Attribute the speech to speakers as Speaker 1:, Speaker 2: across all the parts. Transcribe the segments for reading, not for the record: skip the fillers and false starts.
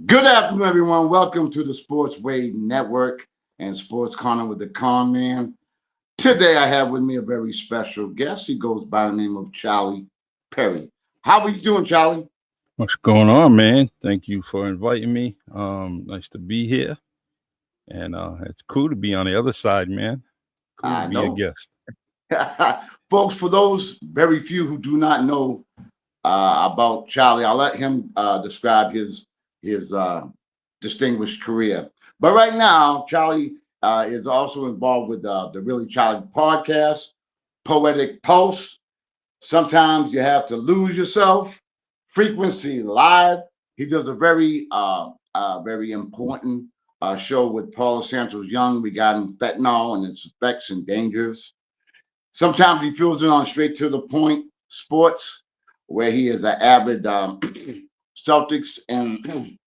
Speaker 1: Good afternoon, everyone. Welcome to the Sports Wave Network and Sports Corner with the Conn Man. Today, I have with me a very special guest. He goes by the name of Charlie Perry. How are you doing, Charlie?
Speaker 2: What's going on, man? Thank you for inviting me. Nice to be here. And it's cool to be on the other side, man. Cool
Speaker 1: I
Speaker 2: to be a
Speaker 1: know.
Speaker 2: guest.
Speaker 1: Folks, for those very few who do not know about Charlie, I'll let him describe his distinguished career. But right now, Charlie is also involved with the Really Charlie podcast, Poetic Pulse. Sometimes you have to lose yourself. Frequency Live. He does a very important show with Paula Santos Young regarding fentanyl and its effects and dangers. Sometimes he fills in on straight to the point sports, where he is an avid Celtics and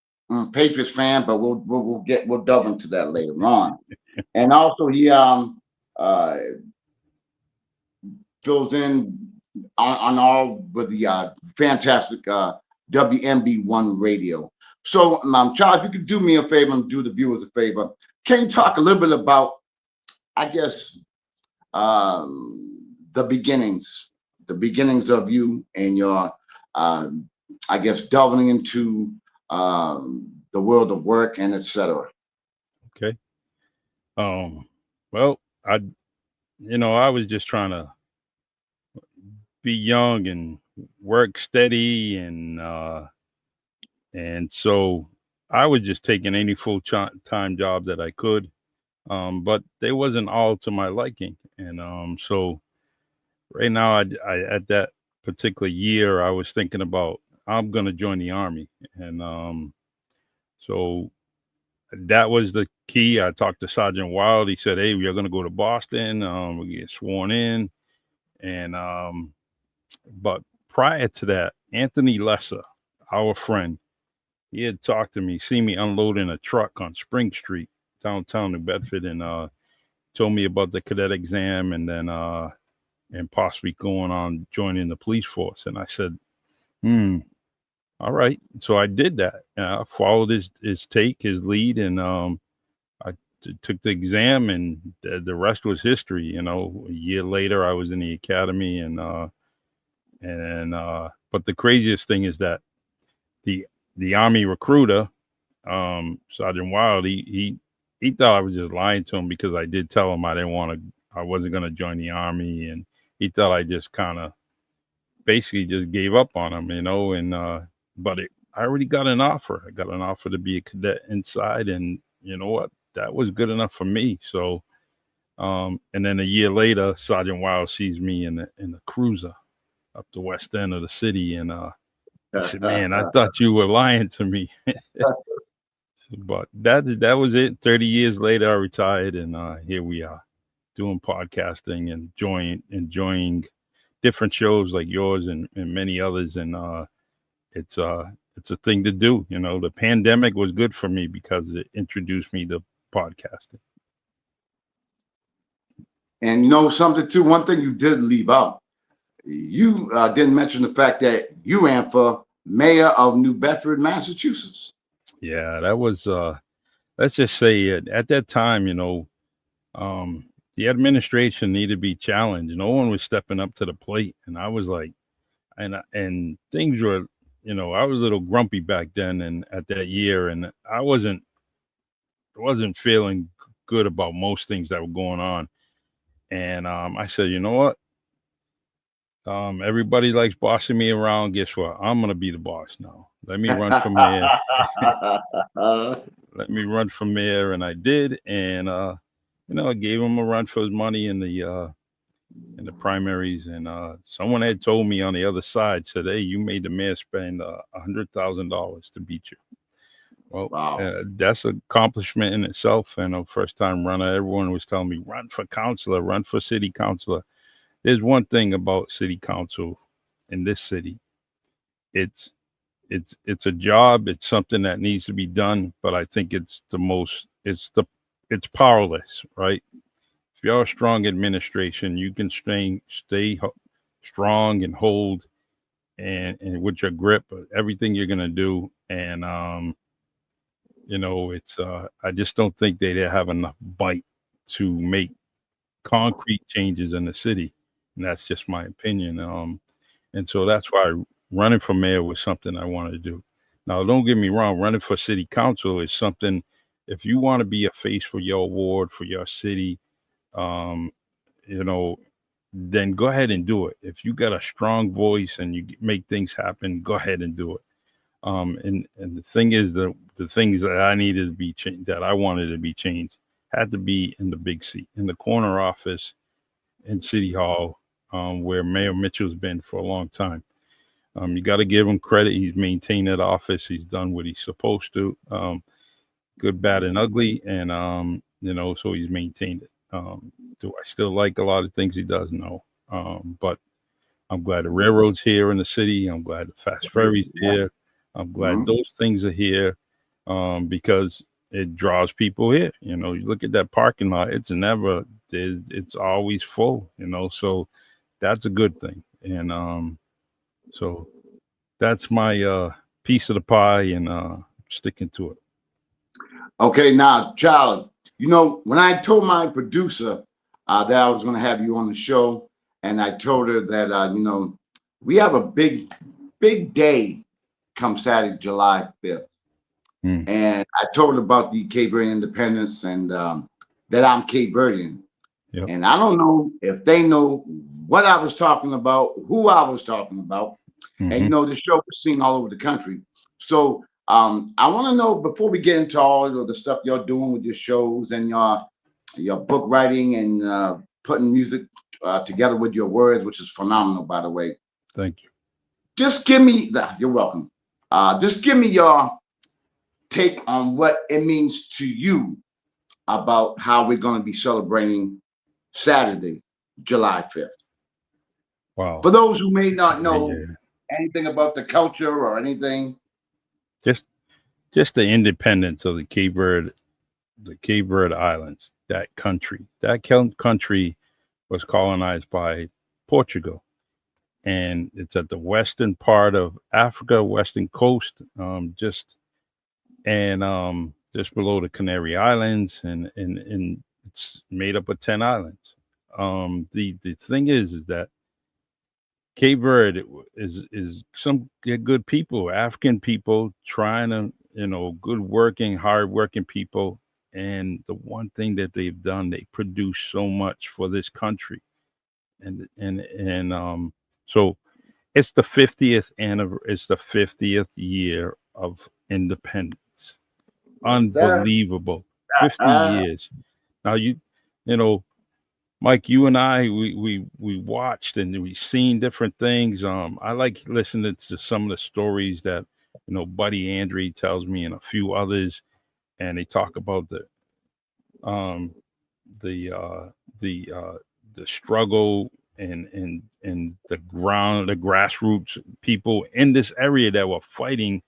Speaker 1: Patriots fan, but we'll delve into that later on. And also he fills in on all with the fantastic WMB1 radio. So, Charlie, if you could do me a favor and do the viewers a favor, can you talk a little bit about, I guess, the beginnings of you and your, I guess, delving into the world of work and etc.
Speaker 2: Okay. Well, I was just trying to be young and work steady, and so I was just taking any full-time job that I could, but they wasn't all to my liking, and so right now, I at that particular year, I was thinking about I'm gonna join the army, and so that was the key. I talked to Sergeant Wild. He said, "Hey, we're gonna go to Boston. We get sworn in," and but prior to that, Anthony Lesser, our friend, he had talked to me, seen me unloading a truck on Spring Street, downtown New Bedford, and told me about the cadet exam, and then and possibly going on joining the police force. And I said, all right. So I did that. I followed his his lead, and I took the exam, and the rest was history. A year later, I was in the academy, and but the craziest thing is that the Army recruiter, Sergeant Wild, he thought I was just lying to him because I did tell him I wasn't going to join the Army, and he thought I just kind of basically just gave up on him, and but I already got an offer. I got an offer to be a cadet inside, and you know what? That was good enough for me. So, and then a year later, Sergeant Wild sees me in the cruiser up the west end of the city, and he said, "Man, I thought you were lying to me." But that was it. 30 years later, I retired, and here we are, doing podcasting and enjoying different shows like yours and many others, and it's a thing to do. The pandemic was good for me because it introduced me to podcasting.
Speaker 1: And something too, one thing you did leave out, you didn't mention the fact that you ran for mayor of New Bedford, Massachusetts.
Speaker 2: Yeah, that was let's just say at that time, the administration needed to be challenged. No one was stepping up to the plate, and I was like, and things were, I was a little grumpy back then, and at that year, and I wasn't feeling good about most things that were going on. And I said, you know what? Everybody likes bossing me around. Guess what? I'm gonna be the boss now. Let me run for mayor. Let me run for mayor, and I did. And I gave him a run for his money in the primaries. And someone had told me on the other side said, "Hey, you made the mayor spend $100,000 to beat you." Well,
Speaker 1: Wow.
Speaker 2: that's an accomplishment in itself. And a first time runner, everyone was telling me, run for councilor, run for city councilor. There's one thing about city council in this city. It's it's a job. It's something that needs to be done. But I think it's the most. It's powerless, right? If you're a strong administration, you can stay strong and hold and with your grip, everything you're gonna do. And it's I just don't think they have enough bite to make concrete changes in the city, and that's just my opinion. And so that's why running for mayor was something I wanted to do. Now, don't get me wrong, running for city council is something. If you want to be a face for your ward, for your city, um, you know, then go ahead and do it. If you got a strong voice and you make things happen, go ahead and do it. And the thing is, the things that I needed to be changed, that I wanted to be changed, had to be in the big seat, in the corner office, in City Hall, where Mayor Mitchell's been for a long time. You got to give him credit. He's maintained that office. He's done what he's supposed to, good, bad, and ugly, and so he's maintained it. Do I still like a lot of things he does? No, but I'm glad the railroad's here in the city. I'm glad the fast ferry's
Speaker 1: Yeah.
Speaker 2: here. I'm glad
Speaker 1: Mhm.
Speaker 2: those things are here, because it draws people here. You look at that parking lot; it's always full. So that's a good thing. And so that's my piece of the pie, and sticking to it.
Speaker 1: Okay, now, child, when I told my producer that I was going to have you on the show, and I told her that, we have a big day come Saturday, July 5th.
Speaker 2: Mm,
Speaker 1: And I told her about the Cape Verdean independence and that I'm Cape Verdean.
Speaker 2: yep.
Speaker 1: And I don't know if they know what I was talking about, who I was talking about. And
Speaker 2: Hmm.
Speaker 1: the show was seen all over the country. So I want to know before we get into all of the stuff you're doing with your shows and your book writing and putting music together with your words, which is phenomenal, by the way.
Speaker 2: Thank you.
Speaker 1: Just give me the. You're welcome. Just give me your take on what it means to you about how we're going to be celebrating Saturday, July 5th.
Speaker 2: Wow.
Speaker 1: For those who may not
Speaker 2: Yeah,
Speaker 1: know
Speaker 2: yeah.
Speaker 1: anything about the culture or anything,
Speaker 2: Just just the independence of the Cape Verde Islands, that country. That country was colonized by Portugal, and it's at the western part of Africa, western coast, just below the Canary Islands, and it's made up of 10 islands. The thing is that Cape Verde is some good people, African people trying to, good working, hard working people. And the one thing that they've done, they produce so much for this country. And so it's the 50th year of independence.
Speaker 1: yes, sir.
Speaker 2: Unbelievable. 50 years. Now you know, Mike, you and I, we watched and we seen different things. I like listening to some of the stories that Buddy Andre tells me and a few others, and they talk about um the uh the uh the struggle and the grassroots people in this area that were fighting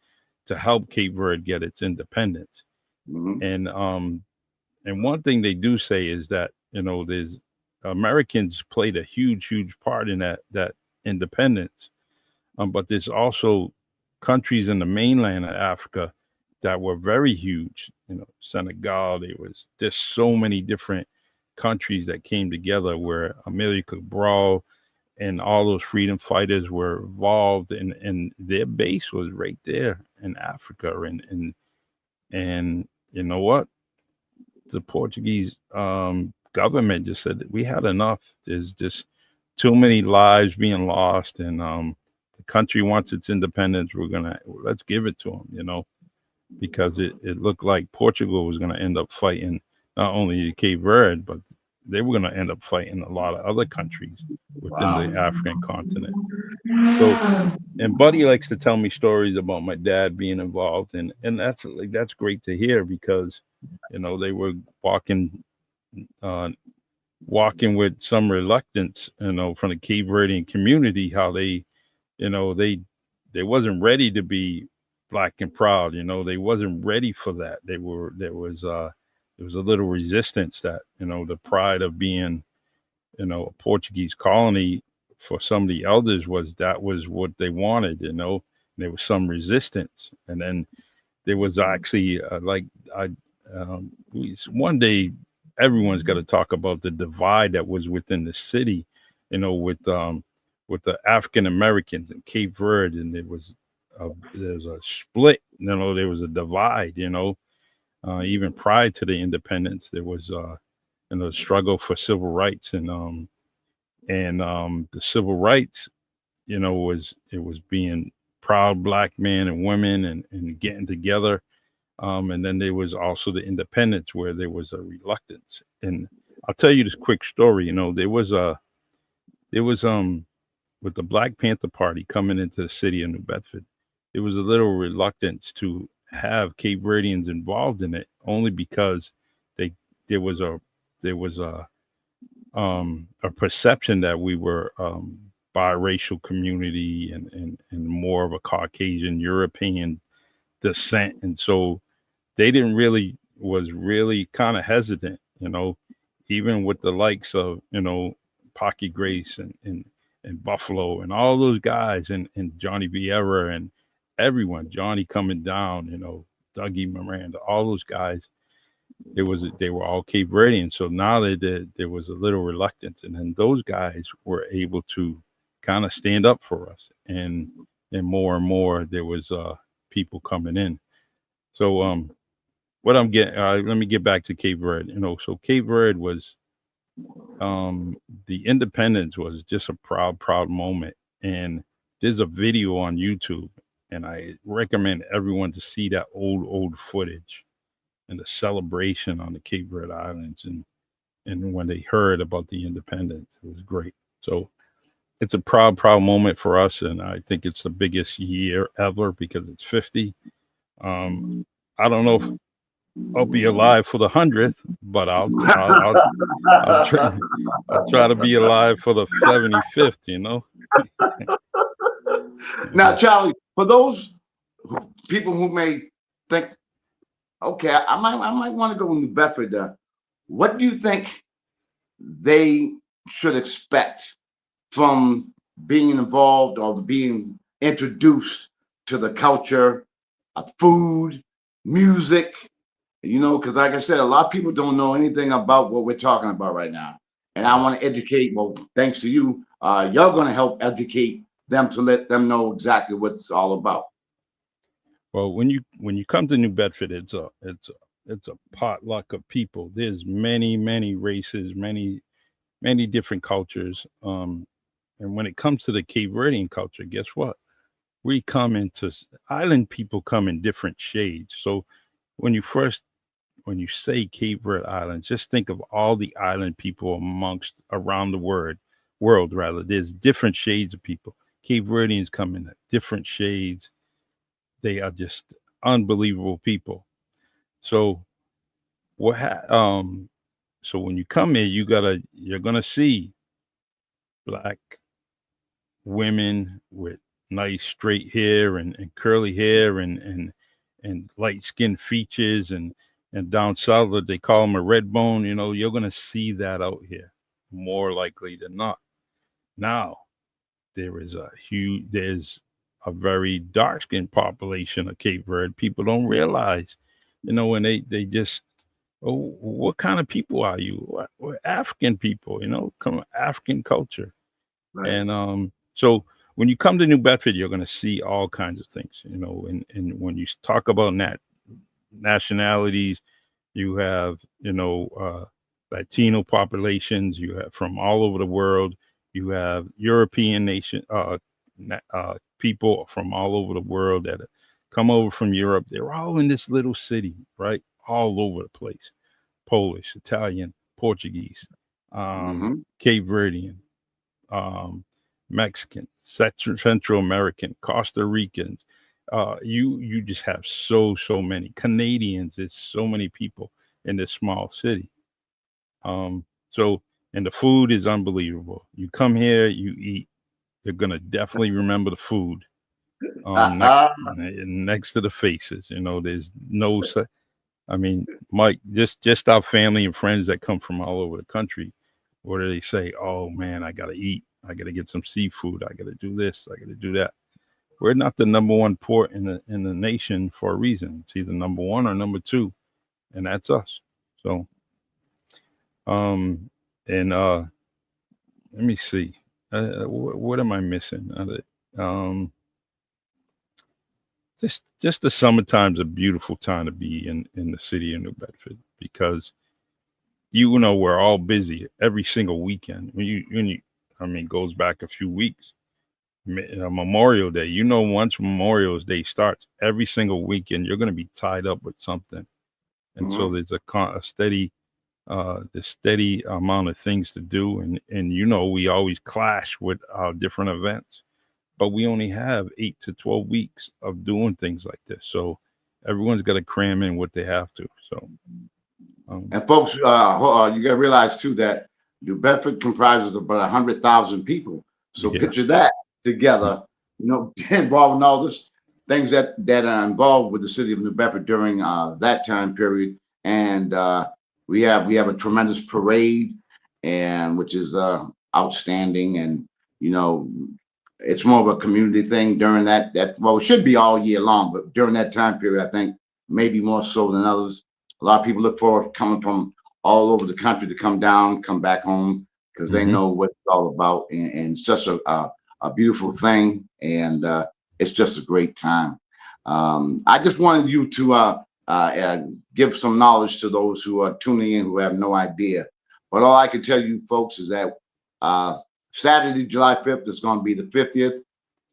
Speaker 2: to help Cape Verde get its independence.
Speaker 1: Mhm.
Speaker 2: And one thing they do say is that there's Americans played a huge part in that independence, but there's also countries in the mainland of Africa that were very huge. Senegal. There was just so many different countries that came together where Amelia Cabral and all those freedom fighters were involved, and their base was right there in Africa. And you know what? The Portuguese government just said that we had enough. There's just too many lives being lost, and the country wants its independence. Let's give it to them, because it looked like Portugal was gonna end up fighting not only Cape Verde, but they were gonna end up fighting a lot of other countries within
Speaker 1: Wow.
Speaker 2: the African continent. So, and Buddy likes to tell me stories about my dad being involved, and that's great to hear because they were walking uh, walking with some reluctance, from the Cape Verdean community, how they, you know, they they wasn't ready to be black and proud. They wasn't ready for that. There was a little resistance that the pride of being a Portuguese colony for some of the elders was what they wanted. There was some resistance, and then there was actually I one day everyone's got to talk about the divide that was within the city, with the African Americans in Cape Verde, and there's a split. There was a divide. Even prior to the independence, there was struggle for civil rights, and the civil rights, was being proud black men and women and getting together. And then there was also the independence where there was a reluctance. And I'll tell you this quick story. There was with the Black Panther Party coming into the city of New Bedford, there was a little reluctance to have Cape Verdeans involved in it, only because they there was a there was a perception that we were biracial community, and more of a Caucasian European descent, and so they didn't really was really kind of hesitant, even with the likes of Pocky Grace and Buffalo and all those guys, and Johnny Vieira and everyone, Johnny coming down, Dougie Miranda, all those guys. They were all Cape Verdean, so now there was a little reluctance, and then those guys were able to kind of stand up for us, and more there was people coming in. So what I'm getting, let me get back to Cape Verde. So Cape Verde was the independence was just a proud moment, and there's a video on YouTube, and I recommend everyone to see that old footage and the celebration on the Cape Verde Islands, and when they heard about the independence, it was great. So it's a proud moment for us, and I think it's the biggest year ever because it's 50. I don't know if I'll be alive for the 100th, but I'll try I'll try to be alive for the 75th.
Speaker 1: Now, Charlie, for those people who may think, okay, I might want to go to New Bedford. What do you think they should expect from being involved or being introduced to the culture, food, music? Because like I said, a lot of people don't know anything about what we're talking about right now. And I want to educate, well, thanks to you, you're going to help educate them to let them know exactly what it's all about.
Speaker 2: Well, when you come to New Bedford, it's a potluck of people. There's many races, many different cultures. And when it comes to the Cape Verdean culture, guess what? We come into island people come in different shades. So when you first when you say Cape Verde Islands, just think of all the island people amongst around the world rather. There's different shades of people. Cape Verdeans come in different shades. They are just unbelievable people. So what so when you come here, you're gonna see black women with nice straight hair and curly hair and light skinned features, and down south they call them a red bone. You're gonna see that out here more likely than not. Now there's a very dark skinned population of Cape Verde. People don't realize, when they just, oh, what kind of people are you? We're African people, come African culture.
Speaker 1: Right.
Speaker 2: And so when you come to New Bedford, you're going to see all kinds of things, and when you talk about nationalities, you have, Latino populations. You have from all over the world. You have European people from all over the world that come over from Europe. They're all in this little city, right? All over the place. Polish, Italian, Portuguese,
Speaker 1: Hmm.
Speaker 2: Cape Verdean, um, Mexican, Central American, Costa Ricans. You just have so many Canadians. It's so many people in this small city. So and the food is unbelievable. You come here, you eat. You're gonna definitely remember the food. Next to the faces. There's no. I mean, Mike, just our family and friends that come from all over the country. What do they say? Oh man, I gotta eat. I gotta get some seafood. I gotta do this. I gotta do that. We're not the number one port in the nation for a reason. It's either number one or number two, and that's us. So, um, and let me see. What am I missing? Just the summertime's a beautiful time to be in the city of New Bedford because we're all busy every single weekend. When you I mean, goes back a few weeks. Memorial Day. Once Memorial Day starts, every single weekend you're going to be tied up with something, and so
Speaker 1: Hmm.
Speaker 2: there's a steady, the steady amount of things to do, and we always clash with our different events, but we only have 8 to 12 weeks of doing things like this, so everyone's got to cram in what they have to. So, um,
Speaker 1: And folks, you got to realize too that New Bedford comprises about 100,000 people. So
Speaker 2: yeah,
Speaker 1: picture that together, involving all this things that are involved with the city of New Bedford during that time period. And we have a tremendous parade, and which is outstanding. And you know, it's more of a community thing during that. Well, it should be all year long, but during that time period, I think maybe more so than others. A lot of people look forward coming from all over the country to come down, come back home because they
Speaker 2: hmm
Speaker 1: know what it's all about, and it's just a beautiful thing, and it's just a great time. I just wanted you to give some knowledge to those who are tuning in who have no idea. But all I can tell you, folks, is that uh, Saturday, July 5th is going to be the 50th.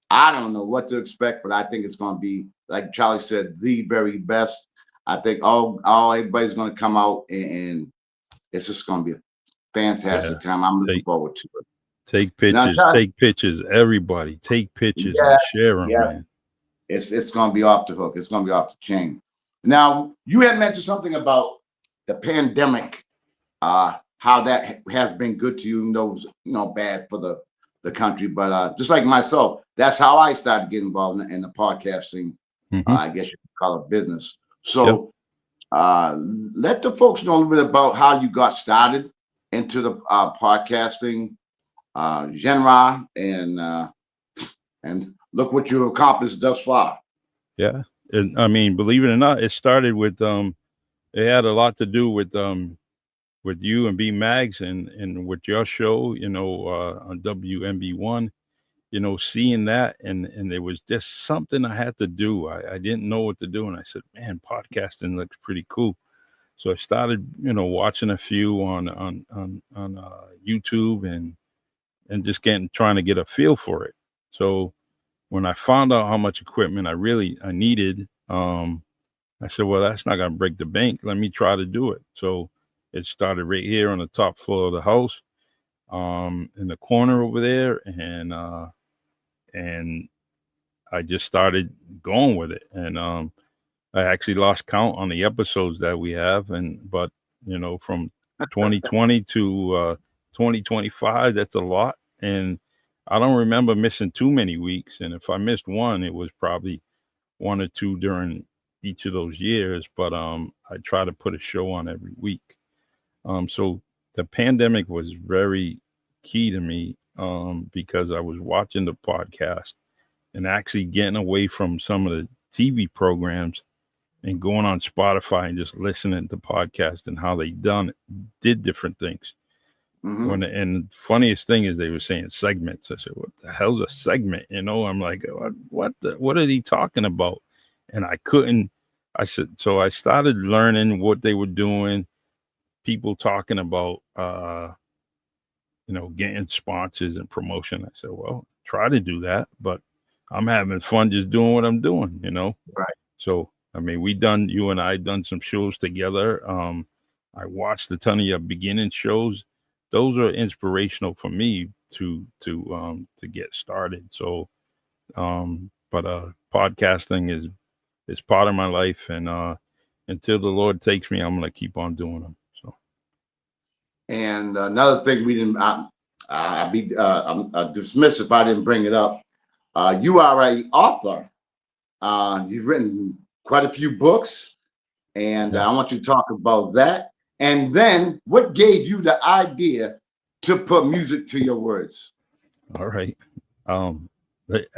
Speaker 1: I don't know what to expect, but I think it's going to be, like Charlie said, the very best. I think all everybody's going to come out, and it's just going to be a
Speaker 2: yeah,
Speaker 1: fantastic time. I'm looking
Speaker 2: take
Speaker 1: forward to it.
Speaker 2: take
Speaker 1: Now,
Speaker 2: pictures,
Speaker 1: Charlie,
Speaker 2: take pictures, everybody, take pictures and
Speaker 1: yeah,
Speaker 2: share them,
Speaker 1: yeah,
Speaker 2: man.
Speaker 1: it's going to be off the hook. It's going to be off the chain. Now, you had mentioned something about the pandemic, how that has been good to you, even though it was bad for the country. But just like myself, that's how I started getting involved in the podcasting.
Speaker 2: hmm
Speaker 1: I guess you could call it business.
Speaker 2: Yep.
Speaker 1: So uh, let the folks know a little bit about how you got started into the podcasting genre, and look what you've accomplished thus far.
Speaker 2: Yeah. And I mean, believe it or not, it started with it had a lot to do with you and B Mags and with your show, on WMB1, seeing that and there was just something I had to do. I didn't know what to do and I said, man, podcasting looks pretty cool. So I started, watching a few on YouTube and just trying to get a feel for it. So when I found out how much equipment I needed, I said, well, that's not going to break the bank. Let me try to do it. So it started right here on the top floor of the house, in the corner over there, and I just started going with it. And I actually lost count on the episodes that we have, but from 2020 to 2025, that's a lot. And I don't remember missing too many weeks. And if I missed one, it was probably one or two during each of those years. But I try to put a show on every week. So the pandemic was very key to me, because I was watching the podcast and actually getting away from some of the TV programs and going on Spotify and just listening to podcasts and how they did different things.
Speaker 1: Hmm.
Speaker 2: And funniest thing is they were saying segments. I said, "What the hell's a segment?" I'm like, what are they talking about?" And I couldn't. I said, so I started learning what they were doing. people talking about getting sponsors and promotion. I said, well, try to do that, but I'm having fun just doing what I'm doing.
Speaker 1: Right.
Speaker 2: So, I mean, you and I done some shows together. I watched a ton of your beginning shows. Those are inspirational for me to get started. So, but podcasting is part of my life, and until the Lord takes me, I'm gonna keep on doing them. So,
Speaker 1: And another thing we didn't, I'm dismiss if I didn't bring it up. You are a author. You've written quite a few books, and
Speaker 2: yeah.
Speaker 1: I want you to talk about that. And then, what gave you the idea to put music to your words?
Speaker 2: All right.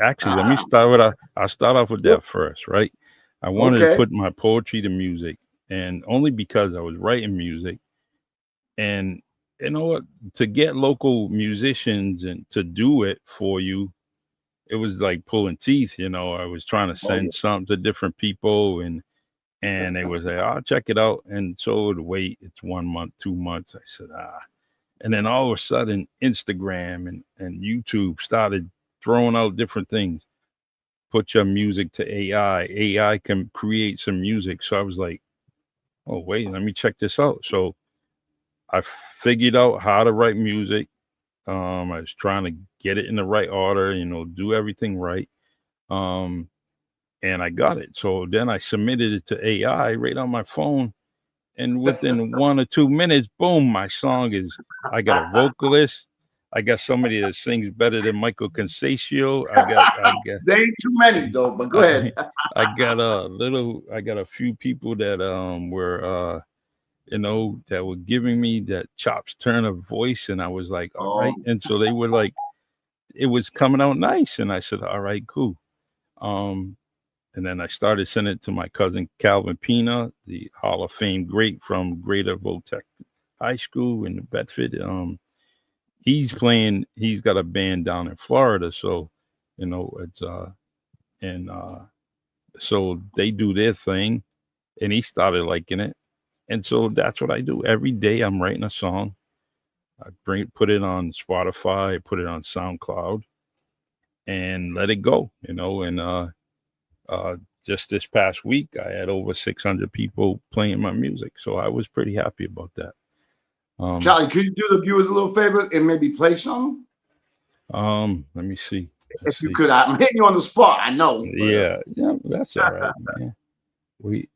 Speaker 2: Actually, let me
Speaker 1: Ah,
Speaker 2: start with I'll start off with that first, right? I wanted to
Speaker 1: okay.
Speaker 2: put my poetry to music, and only because I was writing music, and you know what, to get local musicians and to do it for you, it was like pulling teeth. I was trying to
Speaker 1: Oh yeah.
Speaker 2: send something to different people, and they would say, "I'll check it out," and so it would wait. It's 1 month, 2 months. I said, ah. And then all of a sudden, Instagram and YouTube started throwing out different things. Put your music to AI. AI can create some music. So I was like, oh, wait, let me check this out. So I figured out how to write music. I was trying to get it in the right order, do everything right. Um, and I got it. So then I submitted it to AI right on my phone. And within 1 or 2 minutes, boom, my song is. I got a vocalist. I got somebody that sings better than Michael Consaccio.
Speaker 1: There ain't too many though, but go ahead.
Speaker 2: I, I got a few people that were that were giving me that Chops Turner voice, and I was like, all
Speaker 1: Oh,
Speaker 2: right. And so they were like, it was coming out nice, and I said, all right, cool. Um, and then I started sending it to my cousin Calvin Pina, the Hall of Fame great from Greater Voltech High School in Bedford. He's got a band down in Florida, so it's and so they do their thing, and he started liking it, and so that's what I do every day. I'm writing a song. I put it on Spotify, put it on SoundCloud, and let it go. And uh, just this past week, I had over 600 people playing my music, so I was pretty happy about that. Um,
Speaker 1: Charlie, could you do the viewers a little favor and maybe play some?
Speaker 2: Let me see.
Speaker 1: If
Speaker 2: Let's
Speaker 1: you
Speaker 2: see.
Speaker 1: could, I'm hitting you on the spot. I know, but
Speaker 2: Yeah, yeah, that's all right, man. We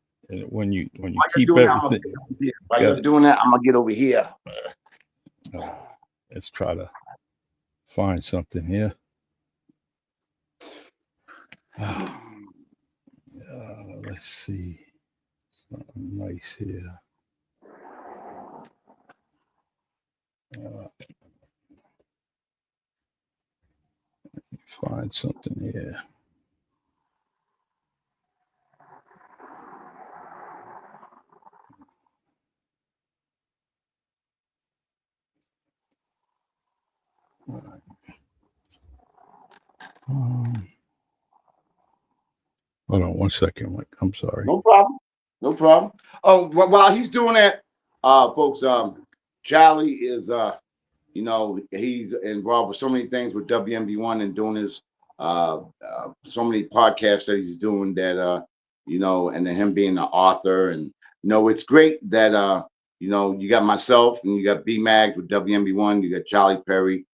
Speaker 2: when you
Speaker 1: while you're
Speaker 2: keep
Speaker 1: doing that, I'm gonna
Speaker 2: everything,
Speaker 1: get over here. While
Speaker 2: got
Speaker 1: you're
Speaker 2: it.
Speaker 1: doing that, I'm gonna get over here.
Speaker 2: Let's try to find something here. Let's see. Something nice here. Uh, find something here. All right. Um, Hold on 1 second, Mike. I'm sorry.
Speaker 1: No problem. No problem. Oh, while he's doing that, folks, Charlie is he's involved with so many things with WMB1 and doing his so many podcasts that he's doing that and then him being an author, and it's great that you got myself and you got B Mag with WMB1, you got Charlie Perry,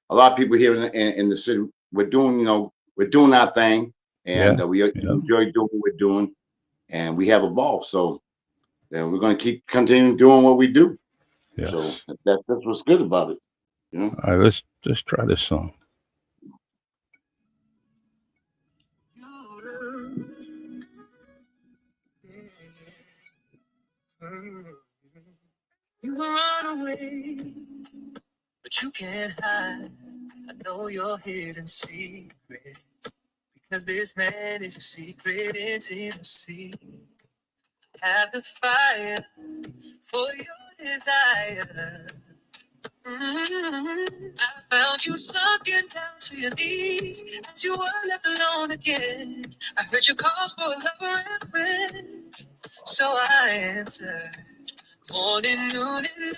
Speaker 1: a lot of people here in the city. We're doing our thing, and
Speaker 2: Yeah,
Speaker 1: we
Speaker 2: yeah,
Speaker 1: enjoy doing what we're doing, and we have evolved. So then we're going to keep continuing doing what we do. So
Speaker 2: yes.
Speaker 1: that's what's good about it, you know.
Speaker 2: All right, let's try this song. You can run away, but you can't hide. I know your hidden secret, because this man is your secret intimacy. Have the fire for your desire. I found you sunken down to your knees as you were left alone again. I heard your calls for a lover and friend, so I answered.
Speaker 3: Morning, noon, and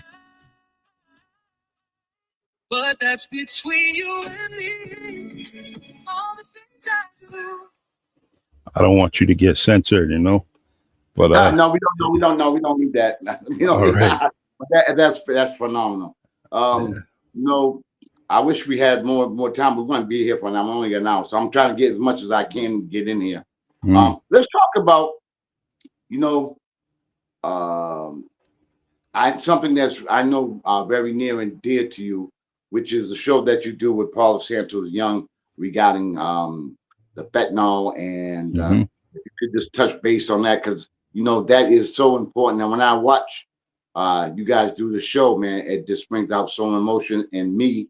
Speaker 3: but that's between you and me. All the things I do.
Speaker 2: I don't want you to get censored, but
Speaker 1: No, we don't know. We don't know. We don't need that. We don't
Speaker 2: all
Speaker 1: need
Speaker 2: right.
Speaker 1: that. But that's phenomenal.
Speaker 2: Yeah.
Speaker 1: You know, I wish we had more time. We're going to be here for an hour. I'm only an hour, so I'm trying to get as much as I can get in here.
Speaker 2: Mm,
Speaker 1: Let's talk about you know um, I something that's I know very near and dear to you, which is the show that you do with Paula Santos Young regarding the fentanyl, and
Speaker 2: hmm
Speaker 1: if you could just touch base on that because that is so important. And when I watch you guys do the show, man, it just brings out so much emotion in me,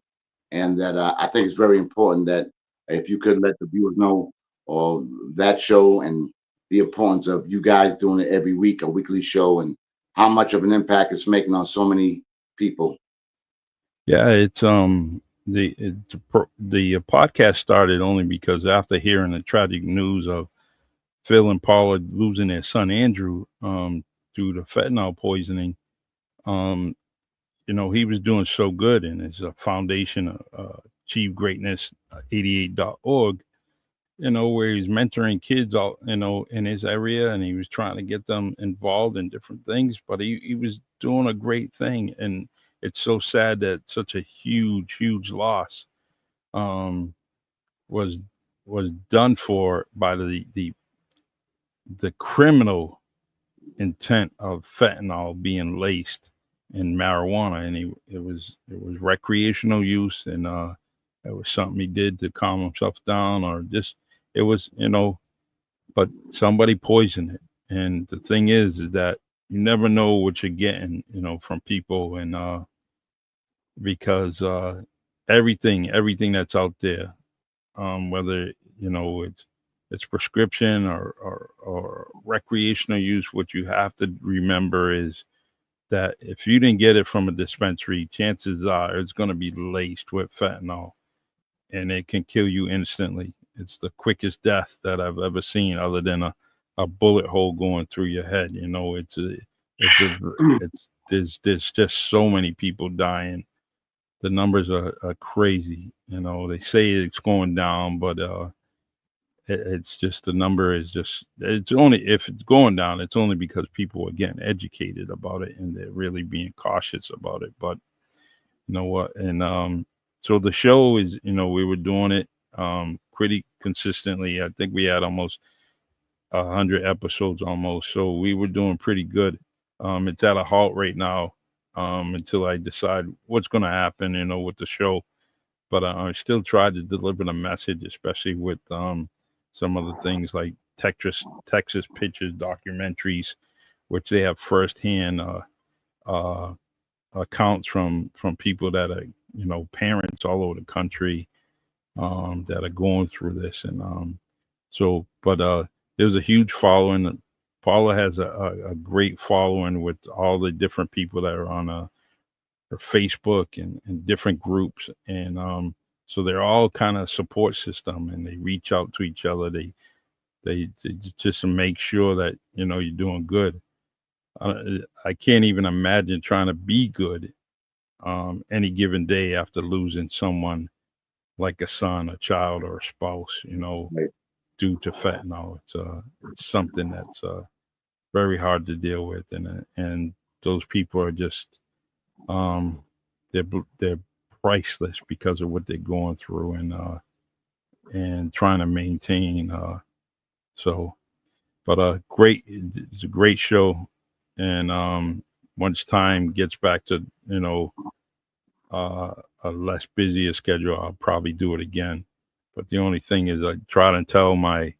Speaker 1: and that I think it's very important that if you could let the viewers know or that show and the importance of you guys doing it every week, a weekly show, and how much of an impact it's making on so many people.
Speaker 2: Yeah, it's the podcast started only because after hearing the tragic news of Phil and Paula losing their son Andrew due to fentanyl poisoning, um, he was doing so good in his foundation, Achieve Greatness 88.org, where he's mentoring kids all, in his area, and he was trying to get them involved in different things, but he was doing a great thing. And it's so sad that such a huge, huge loss um, was was done for by the criminal intent of fentanyl being laced in marijuana, and it was recreational use, and it was something he did to calm himself down, or just it was but somebody poisoned it. And the thing is that you never know what you're getting, from people, and because everything that's out there, whether it's prescription or recreational use, what you have to remember is that if you didn't get it from a dispensary, chances are it's going to be laced with fentanyl, and it can kill you instantly. It's the quickest death that I've ever seen, other than a bullet hole going through your head. It's there's just so many people dying. The numbers are crazy. They say it's going down, but it's just the number is just it's only if it's going down, it's only because people are getting educated about it and they're really being cautious about it. But you know what? And so the show is, we were doing it pretty consistently. I think we had almost 100 episodes almost, so we were doing pretty good. It's at a halt right now until I decide what's going to happen, with the show. But I still try to deliver the message, especially with some of the things like Texas Pictures documentaries, which they have firsthand uh, accounts from people that are parents all over the country that are going through this. And but there's a huge following. Paula has a great following with all the different people that are on her Facebook and different groups, and so they're all kind of support system, and they reach out to each other. They just make sure that you're doing good. I can't even imagine trying to be good any given day after losing someone like a son, a child, or a spouse.
Speaker 1: Right.
Speaker 2: Due to fentanyl, it's something that's very hard to deal with, and those people are just um, they're priceless because of what they're going through, and trying to maintain. So, but great, it's a great show, and once time gets back to uh, a less busier schedule, I'll probably do it again. But the only thing is, I try to tell my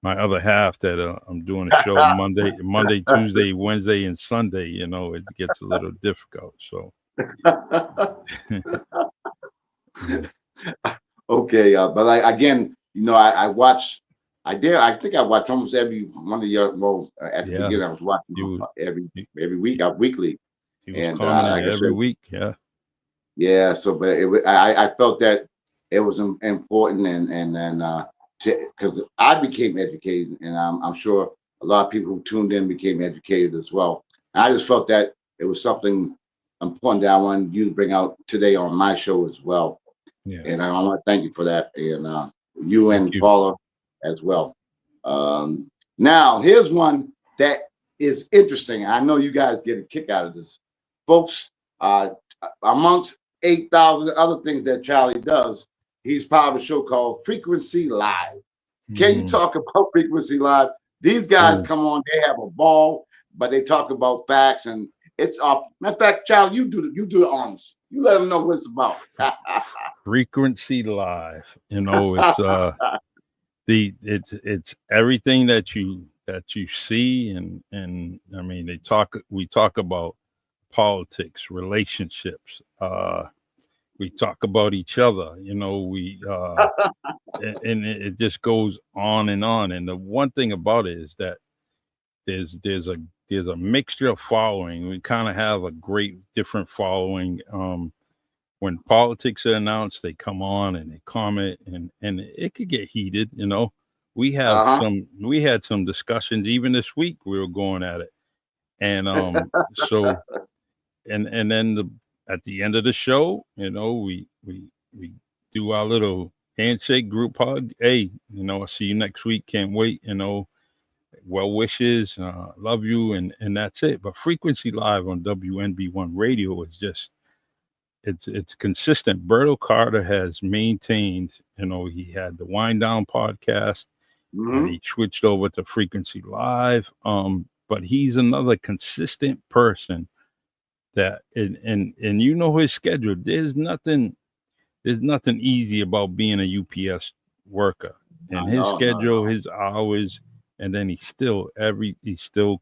Speaker 2: other half that I'm doing a show Monday, Tuesday, Wednesday, and Sunday. It gets a little difficult. So, yeah,
Speaker 1: Okay, but again, I watch. I think I watch almost every one of your. Well, at the
Speaker 2: yeah,
Speaker 1: beginning, I was watching
Speaker 2: you, you
Speaker 1: every week, weekly,
Speaker 2: he was
Speaker 1: and
Speaker 2: commenting
Speaker 1: like I
Speaker 2: every
Speaker 1: said,
Speaker 2: week. Yeah,
Speaker 1: yeah. So, but I felt that it was important, and because I became educated, and I'm sure a lot of people who tuned in became educated as well. I just felt that it was something important that I wanted you to bring out today on my show as well.
Speaker 2: Yeah.
Speaker 1: And I want to thank you for that. And you
Speaker 2: Thank
Speaker 1: and
Speaker 2: you.
Speaker 1: Paula as well. Now, here's one that is interesting. I know you guys get a kick out of this. Folks, amongst 8,000 other things that Charlie does, he's part of a show called Frequency Live. Can you talk about Frequency Live? These guys
Speaker 2: Oh.
Speaker 1: come on, they have a ball, but they talk about facts, and it's off. Matter of fact, Charlie, you do the honors. You let them know what it's about.
Speaker 2: Frequency Live. You know, it's it's everything that you see, and I mean we talk about politics, relationships, we talk about each other, you know, and it just goes on and on. And the one thing about it is that there's a mixture of following. We kind of have a great different following. When politics are announced, they come on and they comment, and it could get heated. You know, we had some discussions even this week. We were going at it, and so and then at the end of the show, you know, we do our little handshake group hug. Hey, you know, I'll see you next week. Can't wait. You know, well wishes, love you, and that's it. But Frequency Live on WNB1 Radio is just it's consistent. Berto Carter has maintained, you know, he had the Wind Down podcast, and he switched over to Frequency Live. But he's another consistent person that and you know his schedule. There's nothing easy about being a UPS worker. And his schedule, his hours, and then he still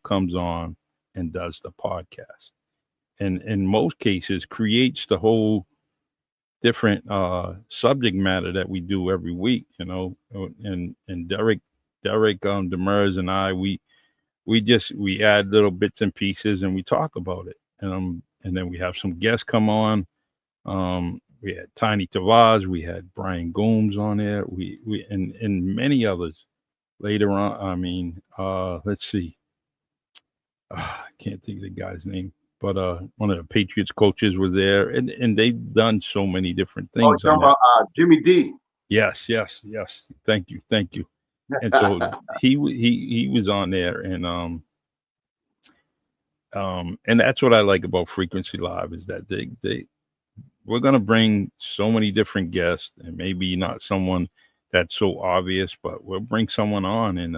Speaker 2: comes on and does the podcast. And in most cases creates the whole different subject matter that we do every week, you know. And Derek Demers and I, we add little bits and pieces and we talk about it. And then we have some guests come on. We had Tiny Tavaz, we had Brian Gomes on there, we and many others later on. I mean, let's see. I can't think of the guy's name, but one of the Patriots coaches was there, and they've done so many different things.
Speaker 1: Talking about Jimmy D.
Speaker 2: Yes. Thank you. And so he was on there, and that's what I like about Frequency Live is that we're gonna bring so many different guests, and maybe not someone that's so obvious, but we'll bring someone on and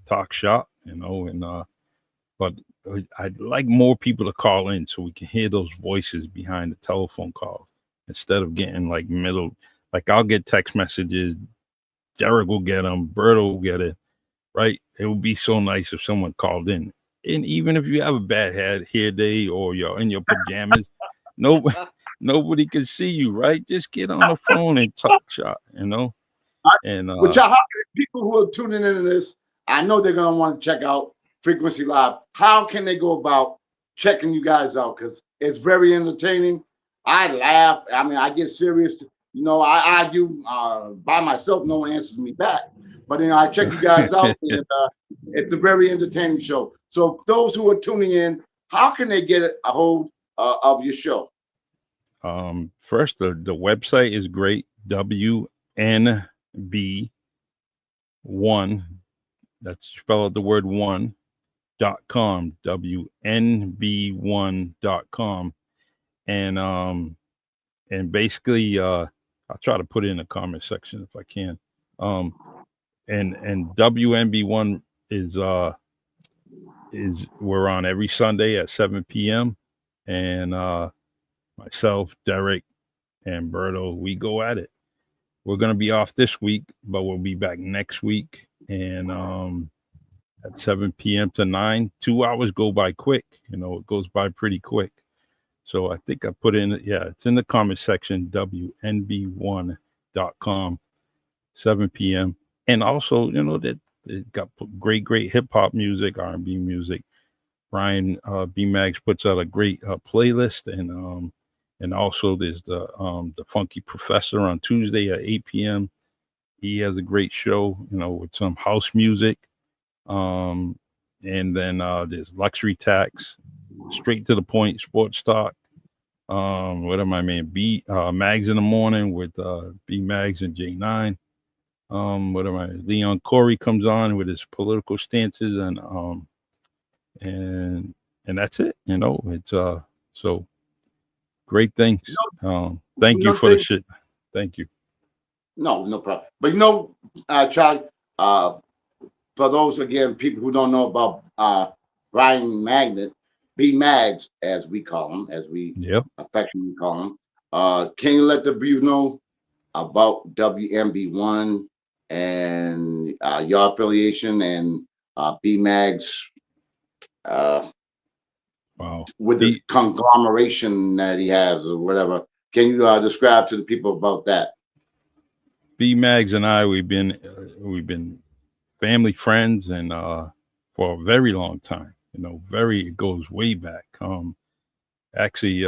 Speaker 2: talk shop, you know, and but I'd like more people to call in so we can hear those voices behind the telephone calls instead of getting like I'll get text messages, Derek will get them, Berto will get it, right? It would be so nice if someone called in. And even if you have a bad hair day or you're in your pajamas, nobody can see you, right? Just get on the phone and talk shop, you know? And
Speaker 1: Which people who are tuning into this, I know they're gonna want to check out Frequency Live. How can they go about checking you guys out? Because it's very entertaining. I laugh. I mean, I get serious. You know, I argue by myself. No one answers me back. But you know, I check you guys out, and it's a very entertaining show. So those who are tuning in, how can they get a hold of your show?
Speaker 2: First, the website is great. WNB1. That's spell out the word one.com. WNB1.com. And basically I'll try to put it in the comment section if I can. And WNB1 is we're on every Sunday at 7 p.m. and myself, Derek, and Berto, we go at it. We're gonna be off this week, but we'll be back next week. And at 7 p.m. to 9, 2 hours go by quick. You know, it goes by pretty quick. So I think I put in, it's in the comment section, WNB1.com, 7 p.m. And also, you know, that it got great hip hop music, R&B music. Brian B. Mags puts out a great playlist, and also there's the Funky Professor on Tuesday at 8 p.m. He has a great show, you know, with some house music. And then there's Luxury Tax straight to the point, sports talk. What am I, man? Mags in the morning with B Mags and J9. What am I? Leon Corey comes on with his political stances and and that's it. It's so great things. Thank you for the shit. Thank you.
Speaker 1: No problem. But Charlie, uh, for those again, people who don't know about Brian Magnet, B Mags, as we call him, as we
Speaker 2: Yep.
Speaker 1: affectionately call him, can you let the view know about WMB1 and your affiliation and B Mags
Speaker 2: Wow.
Speaker 1: with this conglomeration that he has or whatever? Can you describe to the people about that?
Speaker 2: B Mags and I, we've been family friends and for a very long time. It goes way back. Actually,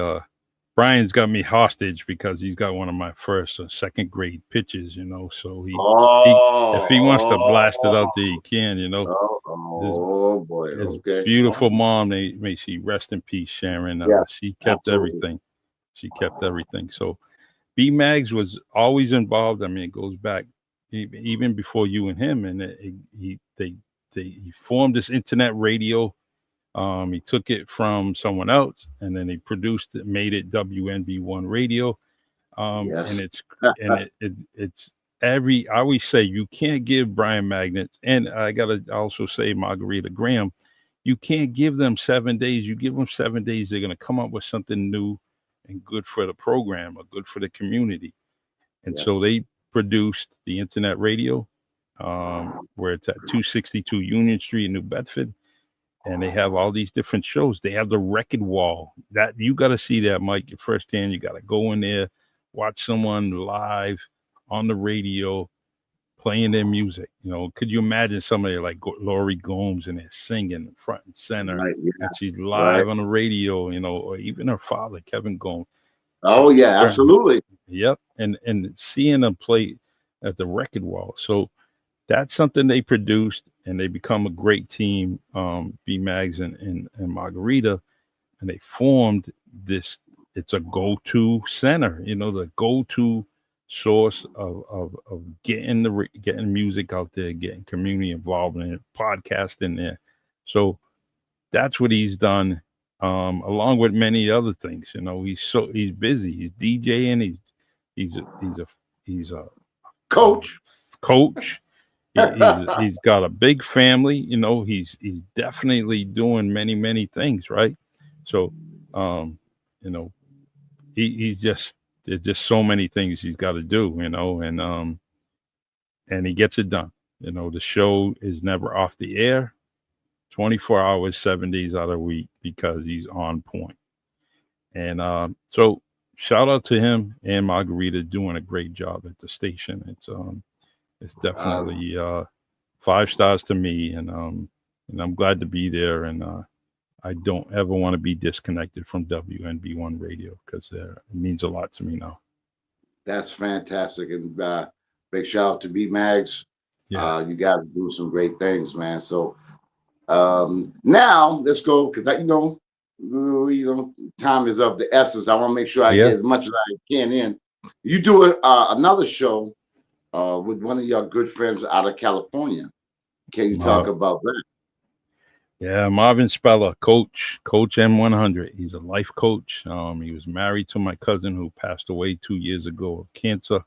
Speaker 2: Brian's got me hostage because he's got one of my first or second grade pitches. So if he wants to blast it out there, he can.
Speaker 1: Oh boy.
Speaker 2: His
Speaker 1: Okay.
Speaker 2: beautiful mom, may she rest in peace, Sharon.
Speaker 1: Yeah,
Speaker 2: she kept
Speaker 1: absolutely.
Speaker 2: everything. She kept everything. So B Mags was always involved. I mean, it goes back even before you and him, and he formed this internet radio. He took it from someone else, and then he produced it, made it WNB1 radio.
Speaker 1: Yes.
Speaker 2: And it's I always say you can't give Brian Magnets, and I gotta also say Margarita Graham, you can't give them 7 days. You give them 7 days, they're gonna come up with something new and good for the program or good for the community. And so they produced the internet radio, where it's at 262 Union Street in New Bedford. And they have all these different shows. They have the record wall. That you got to see that, Mike, firsthand. You got to go in there, watch someone live on the radio playing their music. Could you imagine somebody like Lori Gomes and they're singing front and center,
Speaker 1: Right, yeah.
Speaker 2: and she's live on the radio, or even her father, Kevin Gomes.
Speaker 1: Oh yeah, absolutely.
Speaker 2: Yep, and seeing them play at the record wall. So that's something they produced, and they become a great team. B Mags and Margarita, and they formed this. It's a go-to center, the go-to source of getting getting music out there, getting community involved in it, podcasting there. So that's what he's done, along with many other things. He's busy. He's DJing. He's a
Speaker 1: coach.
Speaker 2: He's got a big family. He's definitely doing many things, right? So, he's just there's just so many things he's got to do, and he gets it done. The show is never off the air, 24 hours, 7 days out of the week, because he's on point. And so, shout out to him and Margarita doing a great job at the station. It's definitely 5 stars to me, and I'm glad to be there. And I don't ever want to be disconnected from WNB1 Radio, because it means a lot to me now.
Speaker 1: That's fantastic, and big shout out to B Mags.
Speaker 2: Yeah.
Speaker 1: You guys do some great things, man. So now let's go, because time is of the essence. I want to make sure I get as much as I can in. You do another show with one of your good friends out of California. Can you talk about that?
Speaker 2: Yeah, Marvin Speller, Coach M100. He's a life coach. He was married to my cousin who passed away 2 years ago of cancer.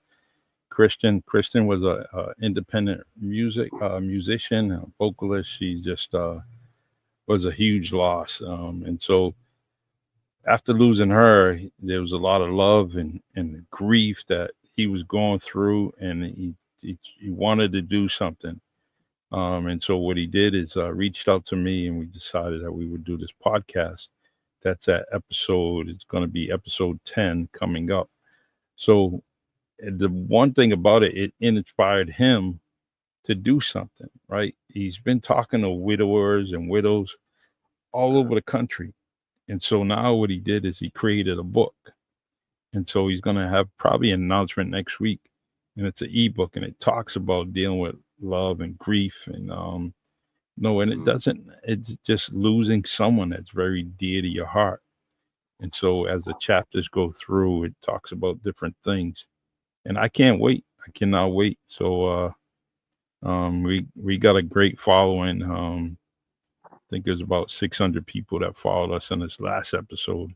Speaker 2: Kristen was a independent musician, a vocalist. She just was a huge loss. And so after losing her, there was a lot of love and grief that he was going through, and he wanted to do something. And so what he did is reached out to me, and we decided that we would do this podcast. That's it's going to be episode 10 coming up. So the one thing about it, it inspired him to do something, right? He's been talking to widowers and widows all over the country. And so now what he did is he created a book. And so he's going to have probably an announcement next week. And it's an ebook, and it talks about dealing with love and grief, and No, and it
Speaker 1: Mhm.
Speaker 2: doesn't. It's just losing someone that's very dear to your heart. And so as the chapters go through, it talks about different things, and I can't wait. I cannot wait. So we got a great following. I think there's about 600 people that followed us in this last episode.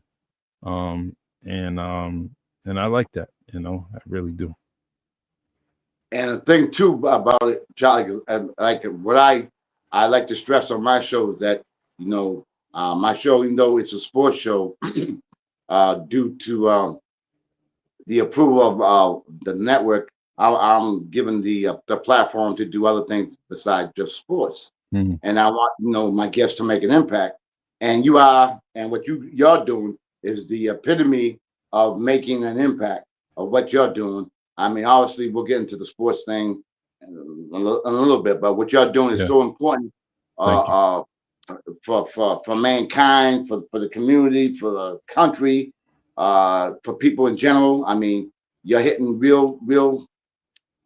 Speaker 2: Um, and and I like that. I really do.
Speaker 1: And the thing too about it, Charlie, and like what I like to stress on my show is that you know my show, even though it's a sports show, due to the approval of the network, I'm given the platform to do other things besides just sports.
Speaker 2: Mhm.
Speaker 1: And I want my guests to make an impact. And you are, and what you're doing is the epitome of making an impact of what you're doing. I mean, obviously, we'll get into the sports thing in a little bit, but what you're doing is
Speaker 2: Yeah.
Speaker 1: so important
Speaker 2: Thank you.
Speaker 1: uh, for mankind, for the community, for the country, for people in general. I mean, you're hitting real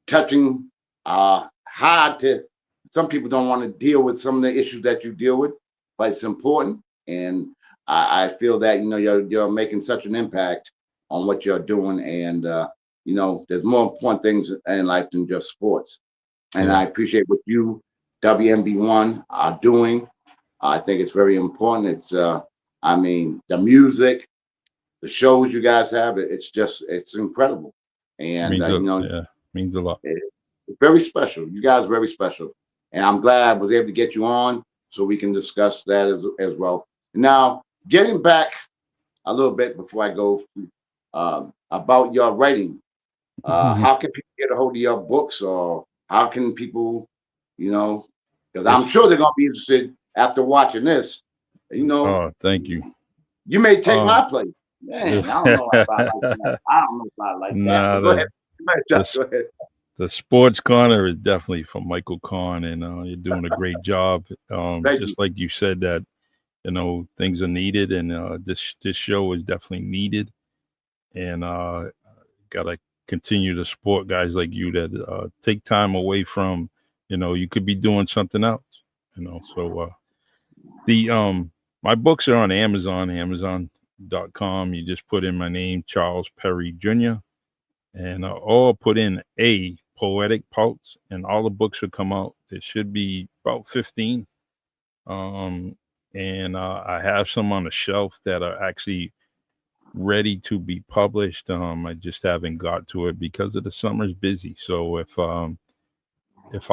Speaker 1: touching, hard to. Some people don't want to deal with some of the issues that you deal with, but it's important, and I feel that you're making such an impact on what you're doing, and there's more important things in life than just sports. And
Speaker 2: Yeah.
Speaker 1: I appreciate what you, WMB1, are doing. I think it's very important. I mean, the music, the shows you guys have, it's incredible, and
Speaker 2: Yeah, means a lot.
Speaker 1: it's very special. You guys are very special, and I'm glad I was able to get you on so we can discuss that as well. Now, getting back a little bit before I go about your writing, how can people get a hold of your books, or how can people, you know, because I'm
Speaker 2: if
Speaker 1: sure they're gonna be interested after watching this. You know,
Speaker 2: Oh, thank you.
Speaker 1: you may take
Speaker 2: Um,
Speaker 1: my place. Man, I don't know about like that. I don't know about like that. But
Speaker 2: nah,
Speaker 1: go ahead.
Speaker 2: the
Speaker 1: Go ahead.
Speaker 2: the sports corner is definitely from Michael Conn, and you're doing a great job.
Speaker 1: Thank you.
Speaker 2: Just like you said that things are needed, and this show is definitely needed, and gotta continue to support guys like you that take time away from you could be doing something else. So the my books are on Amazon.com. You just put in my name, Charles Perry Jr., and or put in a poetic pulse, and all the books will come out. There should be about 15. Um, and I have some on the shelf that are actually ready to be published. I just haven't got to it because of the summer's busy. So if I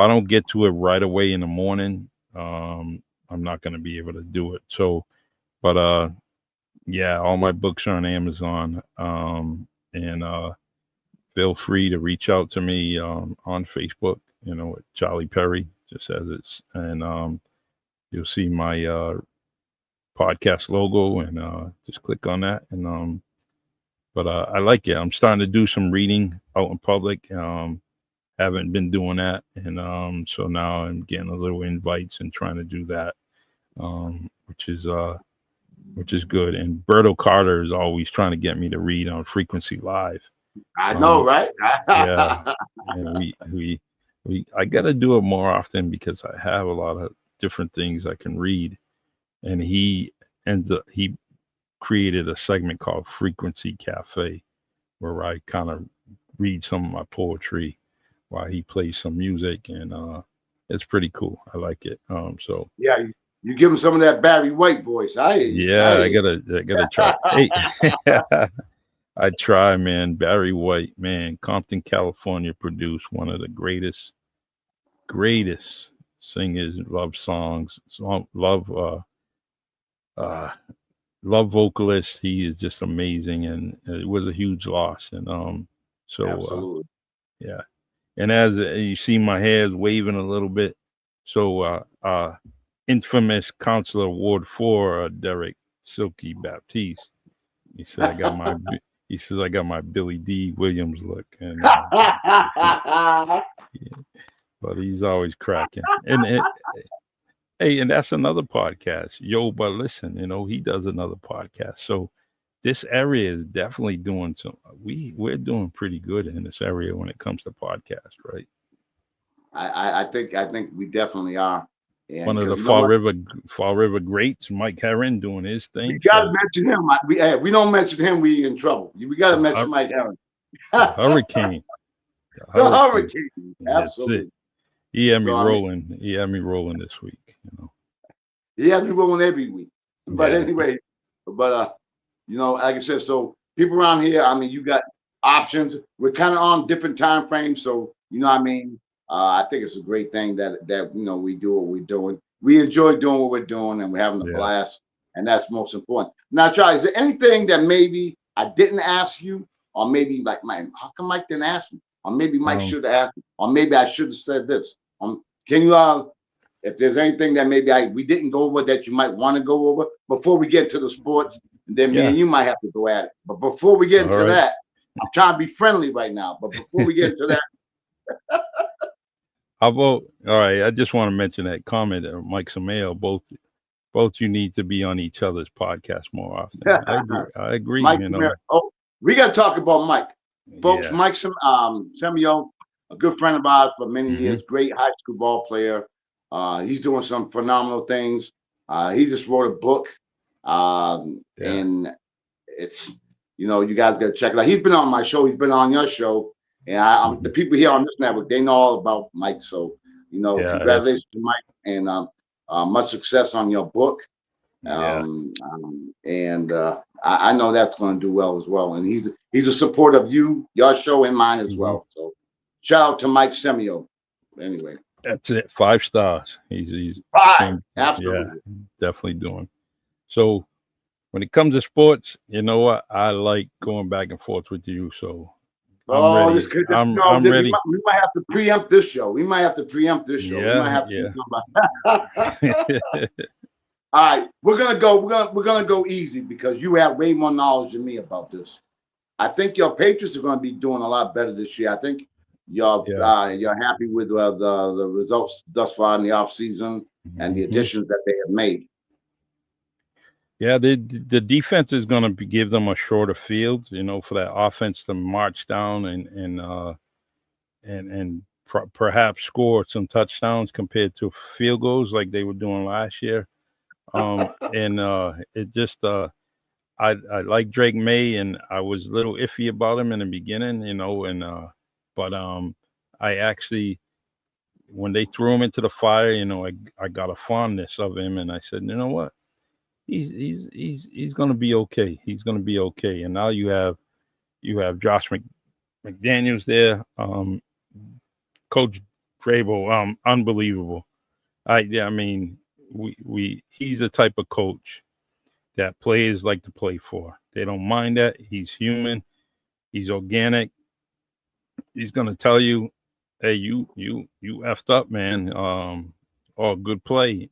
Speaker 2: don't get to it right away in the morning, I'm not going to be able to do it. So, but yeah, all my books are on Amazon. And feel free to reach out to me on Facebook. At Charlie Perry, just as it's, and you'll see my podcast logo, and just click on that. And but I like it. I'm starting to do some reading out in public. Haven't been doing that, and so now I'm getting a little invites and trying to do that, which is good. And Berto Carter is always trying to get me to read on Frequency Live.
Speaker 1: I know,
Speaker 2: Um,
Speaker 1: right?
Speaker 2: yeah, and we I got to do it more often because I have a lot of different things I can read, and he created a segment called Frequency Cafe where I kind of read some of my poetry while he plays some music, and it's pretty cool. I like it. So
Speaker 1: Yeah, you give him some of that Barry White voice. I hear you. I
Speaker 2: yeah,
Speaker 1: hear
Speaker 2: I gotta try. Hey, I try, man. Barry White, man, Compton, California, produced one of the greatest singers, love songs, uh, love vocalist. He is just amazing, and it was a huge loss. And
Speaker 1: you.
Speaker 2: so
Speaker 1: Absolutely.
Speaker 2: yeah. And as you see, my hair is waving a little bit. So infamous counselor Ward 4, Derek Silky Baptiste. He said I got my he says I got my Billy D. Williams look, and yeah, but he's always cracking. Hey, and that's another podcast. Yo, but listen, he does another podcast. So this area is definitely doing some. We're doing pretty good in this area when it comes to podcast, right?
Speaker 1: I think we definitely are. And
Speaker 2: One of the
Speaker 1: because you know what?
Speaker 2: Fall River greats, Mike Herron, doing his
Speaker 1: We
Speaker 2: thing.
Speaker 1: got to
Speaker 2: So
Speaker 1: mention him. We don't mention him, we in trouble. We got to
Speaker 2: the,
Speaker 1: mention
Speaker 2: hur-
Speaker 1: Mike Aaron.
Speaker 2: the
Speaker 1: The
Speaker 2: hurricane, the hurricane.
Speaker 1: Hurricane.
Speaker 2: That's it.
Speaker 1: Absolutely.
Speaker 2: He had me
Speaker 1: So, I mean,
Speaker 2: rolling. He had me rolling this week.
Speaker 1: he has me rolling every week. But
Speaker 2: Yeah.
Speaker 1: anyway, like I said, so people around here, I mean, you got options. We're kind of on different time frames. So, what I mean? I think it's a great thing that we do what we're doing. We enjoy doing what we're doing and we're having a
Speaker 2: Yeah.
Speaker 1: blast. And that's most important. Now, Charlie, is there anything that maybe I didn't ask you, or maybe like Mike, how come Mike didn't ask me? Or maybe Mike
Speaker 2: Um,
Speaker 1: should have asked me, or maybe I should have said this. Can you if there's anything that maybe we didn't go over that you might want to go over before we get to the sports, and then me
Speaker 2: yeah.
Speaker 1: and you might have to go at it. But before we get
Speaker 2: All
Speaker 1: into
Speaker 2: right.
Speaker 1: that, I'm trying to be friendly right now. But before we get into that,
Speaker 2: How about, all right, I just want to mention that comment, Mike Samayo, both you need to be on each other's podcast more often. I agree,
Speaker 1: Mike, we got to talk about Mike, folks.
Speaker 2: Yeah.
Speaker 1: Mike Semio, a good friend of ours for many
Speaker 2: Mhm.
Speaker 1: years, great high school ball player. He's doing some phenomenal things. He just wrote a book,
Speaker 2: Yeah.
Speaker 1: and it's you guys got to check it out. He's been on my show. He's been on your show, and the people here on this network, they know all about Mike. So
Speaker 2: Yeah,
Speaker 1: congratulations to Mike, and much success on your book.
Speaker 2: Yeah.
Speaker 1: And I know that's going to do well as well. And he's a supporter of your show, and mine as
Speaker 2: Mhm.
Speaker 1: well. So shout out to Mike Semio. Anyway,
Speaker 2: That's it. 5 stars. He's
Speaker 1: five, absolutely.
Speaker 2: Yeah, definitely doing. So when it comes to sports, you know what? I like going back and forth with you. So I'm ready.
Speaker 1: This could,
Speaker 2: I'm
Speaker 1: we
Speaker 2: ready.
Speaker 1: we might have to preempt this show. We might have to preempt this show. We might have to
Speaker 2: Yeah.
Speaker 1: do something. All right, we're gonna go easy because you have way more knowledge than me about this. I think your Patriots are going to be doing a lot better this year. I think you're happy with the results thus far in the offseason and the
Speaker 2: Mhm.
Speaker 1: additions that they have made.
Speaker 2: Yeah, the defense is going to give them a shorter field, for that offense to march down and perhaps score some touchdowns compared to field goals like they were doing last year. It just I like Drake May, and I was a little iffy about him in the beginning, but I actually, when they threw him into the fire, I got a fondness of him, and I said, you know what, he's going to be okay. He's going to be okay. And now you have Josh McDaniels there, Coach Vrabel, unbelievable. I mean, he's the type of coach that players like to play for. They don't mind that. He's human. He's organic. He's gonna tell you, hey, you effed up, man. Or good play,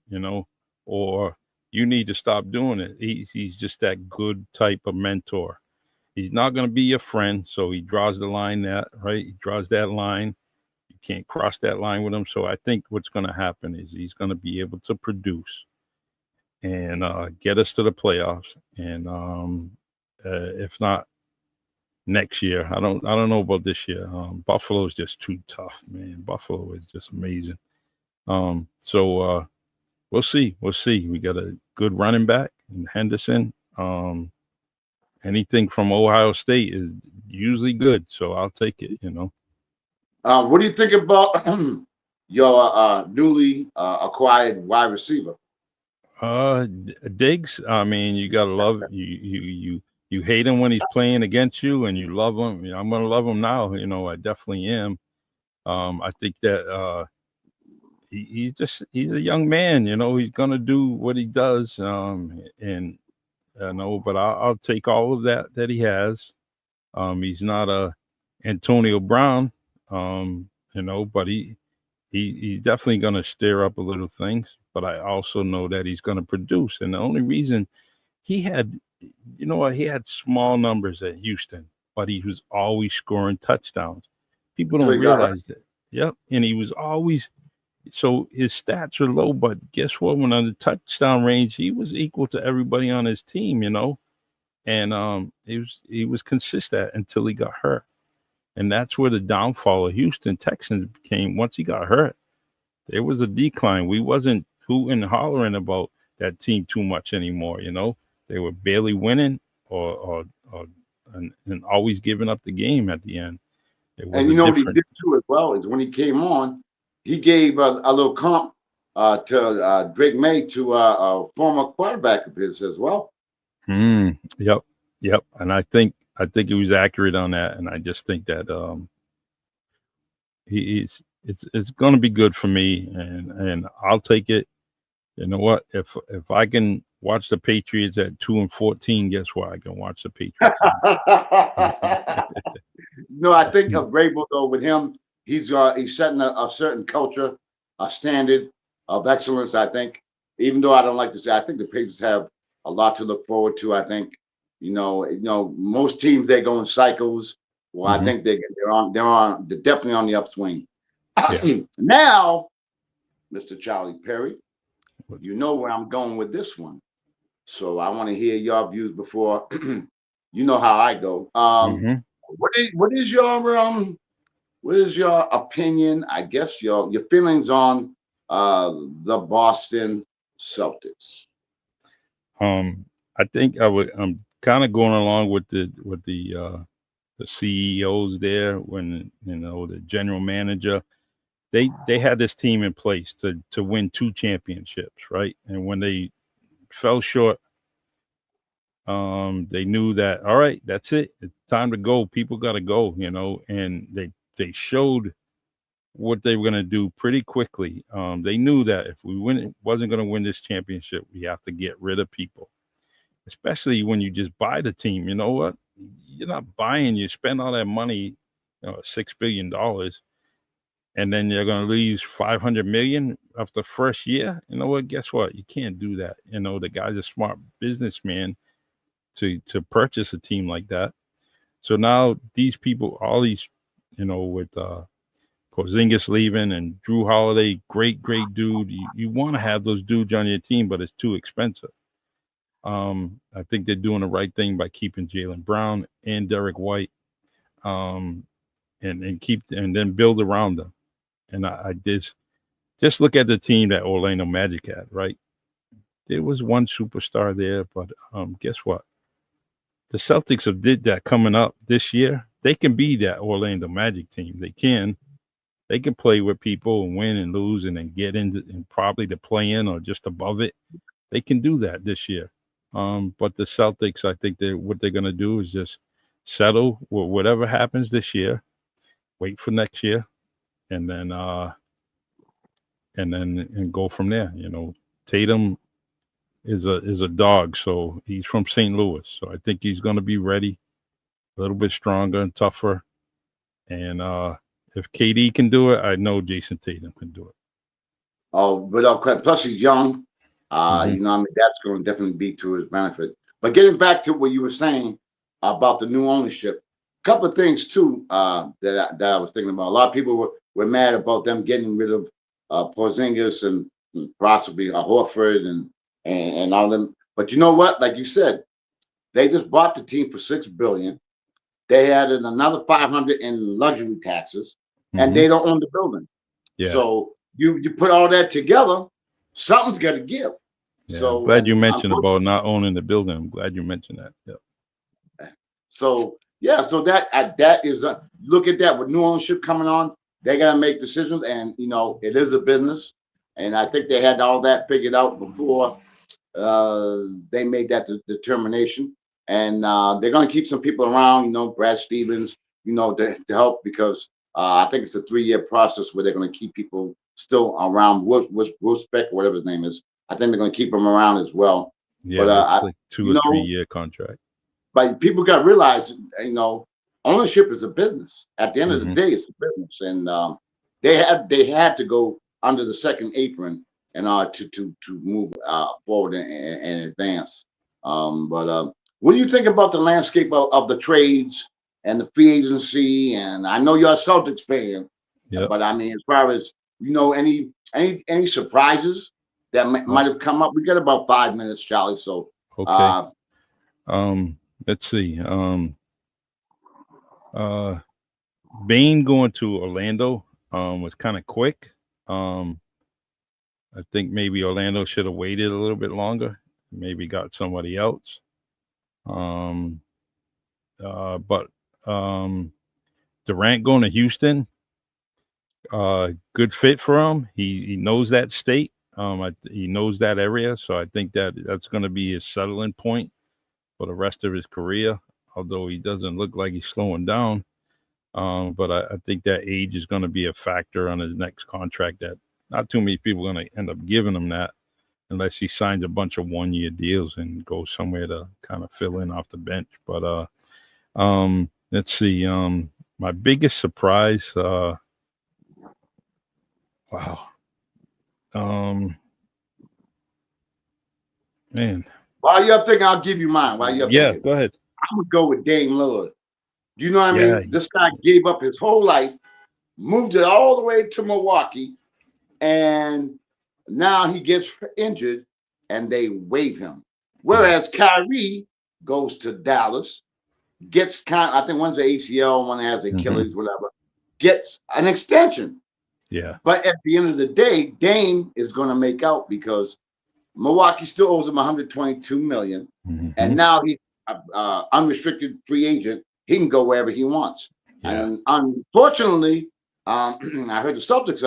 Speaker 2: or you need to stop doing it. He's just that good type of mentor. He's not gonna be your friend, so he draws the line right. He draws that line. You can't cross that line with him. So I think what's gonna happen is he's gonna be able to produce and get us to the playoffs. And if not next year, I don't know about this year. Buffalo is just too tough, man. Buffalo is just amazing. So we'll see. We'll see. We got a good running back in Henderson. Anything from Ohio State is usually good, so I'll take it.
Speaker 1: What do you think about your newly acquired wide receiver?
Speaker 2: Diggs. I mean, you gotta love you hate him when he's playing against you, and you love him. I'm gonna love him now. I definitely am. I think that he's a young man. He's gonna do what he does. And but I'll take all of that he has. He's not a Antonio Brown. But he's definitely gonna stir up a little things. But I also know that he's gonna produce. And the only reason he had, he had small numbers at Houston, but he was always scoring touchdowns. People don't realize that. Yep. And he was always, so his stats are low, but guess what? When on the touchdown range, he was equal to everybody on his team, and he was consistent until he got hurt. And that's where the downfall of Houston Texans came. Once he got hurt, there was a decline. We wasn't hooting and hollering about that team too much anymore. They were barely winning, or and always giving up the game at the end. It was
Speaker 1: And
Speaker 2: a
Speaker 1: you know what he
Speaker 2: different.
Speaker 1: did too as well is when he came on, he gave a little comp to Drake May to a former quarterback of his as well.
Speaker 2: Yep, yep. And I think he was accurate on that, and I just think that he's it's going to be good for me, and I'll take it. You know what? If I can watch the Patriots at 2-14, guess what? I can watch the Patriots.
Speaker 1: No, I think of Vrabel though with him, he's setting a certain culture, a standard of excellence. I think, even though I don't like to say, I think the Patriots have a lot to look forward to. I think, most teams they go in cycles. Well, I
Speaker 2: Hmm.
Speaker 1: think they're definitely on the upswing.
Speaker 2: Yeah.
Speaker 1: Now, Mr. Charlie Perry, you know where I'm going with this one. So I want to hear your views before you know how I go.
Speaker 2: Hmm.
Speaker 1: What is your opinion? I guess your feelings on the Boston Celtics.
Speaker 2: I think I'm kind of going along with the CEOs there, when the general manager. They had this team in place to win two championships, right? And when they fell short, they knew that, all right, that's it. It's time to go. People got to go, and they showed what they were going to do pretty quickly. They knew that if we wasn't going to win this championship, we have to get rid of people, especially when you just buy the team. You know what? You're not buying. You spend all that money, $6 billion, and then you're going to lose 500 million after the first year. You know what? Guess what? You can't do that. The guy's a smart businessman to purchase a team like that. So now these people, all these, with Porzingis leaving and Drew Holiday, great dude. You want to have those dudes on your team, but it's too expensive. I think they're doing the right thing by keeping Jalen Brown and Derek White, um, and then build around them. And I just look at the team that Orlando Magic had. Right, there was one superstar there, but guess what? The Celtics have did that coming up this year. They can be that Orlando Magic team. They can play with people and win and lose and then get into and probably the play in or just above it. They can do that this year. But the Celtics, I think what they're gonna do is just settle with whatever happens this year, wait for next year, and then go from there. Tatum is a dog, so he's from St. Louis, so I think he's gonna be ready, a little bit stronger and tougher. And if KD can do it, I know Jason Tatum can do it.
Speaker 1: Oh, without question. Plus he's young.
Speaker 2: Hmm.
Speaker 1: I mean, that's going to definitely be to his benefit. But getting back to what you were saying about the new ownership, a couple of things too that I was thinking about. A lot of people were mad about them getting rid of Porzingis and possibly Horford and all them. But you know what? Like you said, they just bought the team for $6 billion. They added another 500 in luxury taxes, and
Speaker 2: Hmm.
Speaker 1: they don't own the building.
Speaker 2: Yeah,
Speaker 1: So you put all that together, something's got to give.
Speaker 2: yeah. I'm
Speaker 1: So
Speaker 2: glad you
Speaker 1: and
Speaker 2: mentioned about
Speaker 1: unfortunately,
Speaker 2: not owning the building. I'm glad you mentioned that. Yeah.
Speaker 1: so yeah, so that is look at that with new ownership coming on. They got to make decisions, and it is a business, and I think they had all that figured out before they made that determination. And they're going to keep some people around, Brad Stevens, to help because I think it's a 3-year process where they're going to keep people still around. Will Speck, whatever his name is, I think they're going to keep them around as well. But
Speaker 2: Yeah, it's like two
Speaker 1: you
Speaker 2: or three
Speaker 1: know,
Speaker 2: year contract.
Speaker 1: but people got to realize, ownership is a business. At the end of the
Speaker 2: Hmm.
Speaker 1: day, it's a business, and they had to go under the second apron in order to move forward and advance. But what do you think about the landscape of the trades and the free agency? And I know you're a Celtics fan,
Speaker 2: Yep.
Speaker 1: but I mean, as far as any surprises that
Speaker 2: Uh,
Speaker 1: might have come up, we got about 5 minutes, Charlie. So
Speaker 2: okay.
Speaker 1: uh,
Speaker 2: Let's see. Uh, Bain going to Orlando was kind of quick. Um, I think maybe Orlando should have waited a little bit longer, maybe got somebody else. Um, but um, Durant going to Houston, good fit for him. He knows that state. He knows that area, so I think that's going to be his settling point for the rest of his career. Although he doesn't look like he's slowing down, but I think that age is going to be a factor on his next contract. That not too many people are going to end up giving him that unless he signs a bunch of 1 year deals and goes somewhere to kind of fill in off the bench. But let's see. My biggest surprise. Wow. Um, man.
Speaker 1: While you're thinking, I'll give you mine. While you're
Speaker 2: Yeah,
Speaker 1: thinking,
Speaker 2: go ahead.
Speaker 1: I'm gonna go with Dame Lillard. You know what I
Speaker 2: Yeah.
Speaker 1: mean? This guy gave up his whole life, moved it all the way to Milwaukee, and now he gets injured, and they waive him. Whereas Kyrie goes to Dallas, gets I think one's an ACL, one has Achilles, whatever, gets an extension.
Speaker 2: Yeah.
Speaker 1: But at the end of the day, Dame is going to make out because Milwaukee still owes him 122 million, and now he's unrestricted free agent. He can go wherever he wants.
Speaker 2: Yeah.
Speaker 1: And unfortunately, I heard the Celtics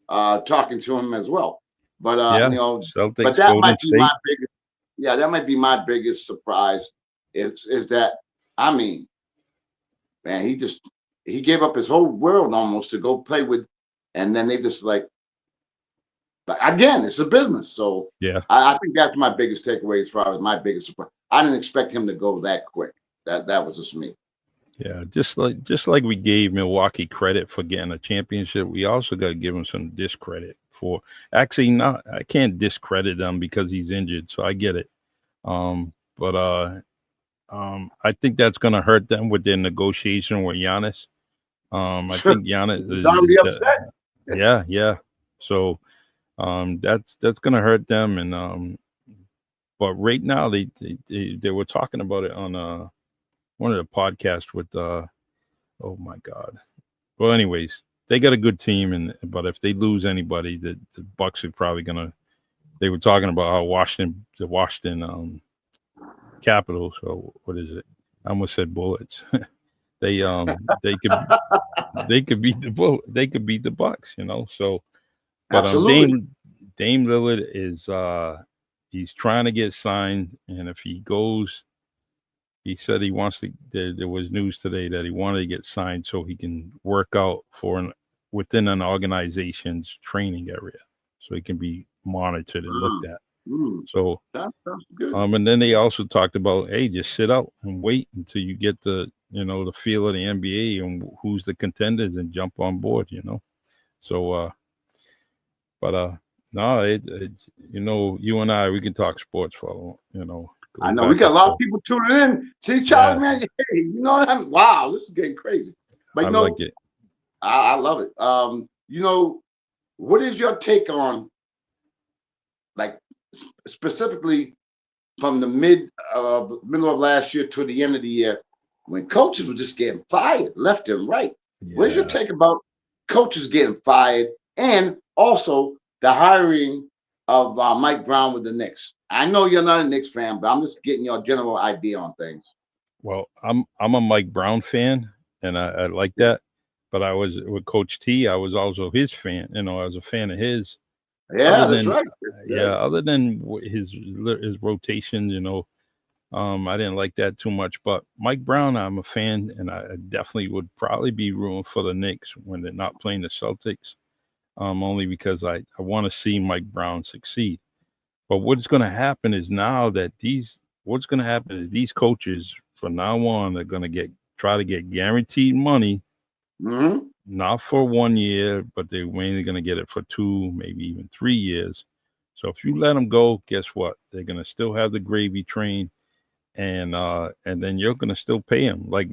Speaker 1: are talking to him as well. But
Speaker 2: Celtics,
Speaker 1: but that
Speaker 2: Golden
Speaker 1: might be
Speaker 2: State.
Speaker 1: my biggest. Yeah, that might be my biggest surprise. Is that man, he gave up his whole world almost to go play with, and then they just but again, it's a business. So
Speaker 2: Yeah.
Speaker 1: I think that's my biggest takeaway as far as my biggest surprise. I didn't expect him to go that quick. That was just me.
Speaker 2: Yeah, just like we gave Milwaukee credit for getting a championship, we also got to give him some discredit for actually not. I can't discredit him because he's injured, so I get it. But I think that's going to hurt them with their negotiation with Giannis. I think Giannis
Speaker 1: He's already upset.
Speaker 2: Yeah. So that's going to hurt them, and but right now they were talking about it on one of the podcasts with oh my god. Well, anyways, they got a good team, but if they lose anybody, the Bucks are probably gonna. They were talking about how the Washington Capitals. So what is it? I almost said Bullets. they could beat the Bucks, So, but
Speaker 1: Absolutely.
Speaker 2: Dame Lillard is he's trying to get signed, and if he goes. He said he wants to. There was news today that he wanted to get signed so he can work out within an organization's training area, so he can be monitored and looked at. So
Speaker 1: that's good.
Speaker 2: And then they also talked about, hey, just sit out and wait until you get the the feel of the NBA and who's the contenders and jump on board. So but no, you and I we can talk sports for
Speaker 1: I know we got a lot of people tuning in. See, Charlie, man, hey, you know what I mean? Wow, this is getting crazy. But
Speaker 2: I like it.
Speaker 1: I love it. What is your take on, like, specifically from the middle of last year to the end of the year, when coaches were just getting fired left and right? Yeah. What's your take about coaches getting fired and also the hiring of Mike Brown with the Knicks? I know you're not a Knicks fan, but I'm just getting your general idea on things.
Speaker 2: Well, I'm a Mike Brown fan, and I like that. But I was with Coach T. I was also his fan. I was a fan of his.
Speaker 1: Yeah, that's right.
Speaker 2: Yeah, other than his rotations, I didn't like that too much. But Mike Brown, I'm a fan, and I definitely would probably be rooting for the Knicks when they're not playing the Celtics. Only because I want to see Mike Brown succeed. But what's going to happen is these coaches from now on are going to try to get guaranteed money, not for 1 year, but they're mainly going to get it for 2, maybe even 3 years. So if you let them go, guess what? They're going to still have the gravy train, and then you're going to still pay them like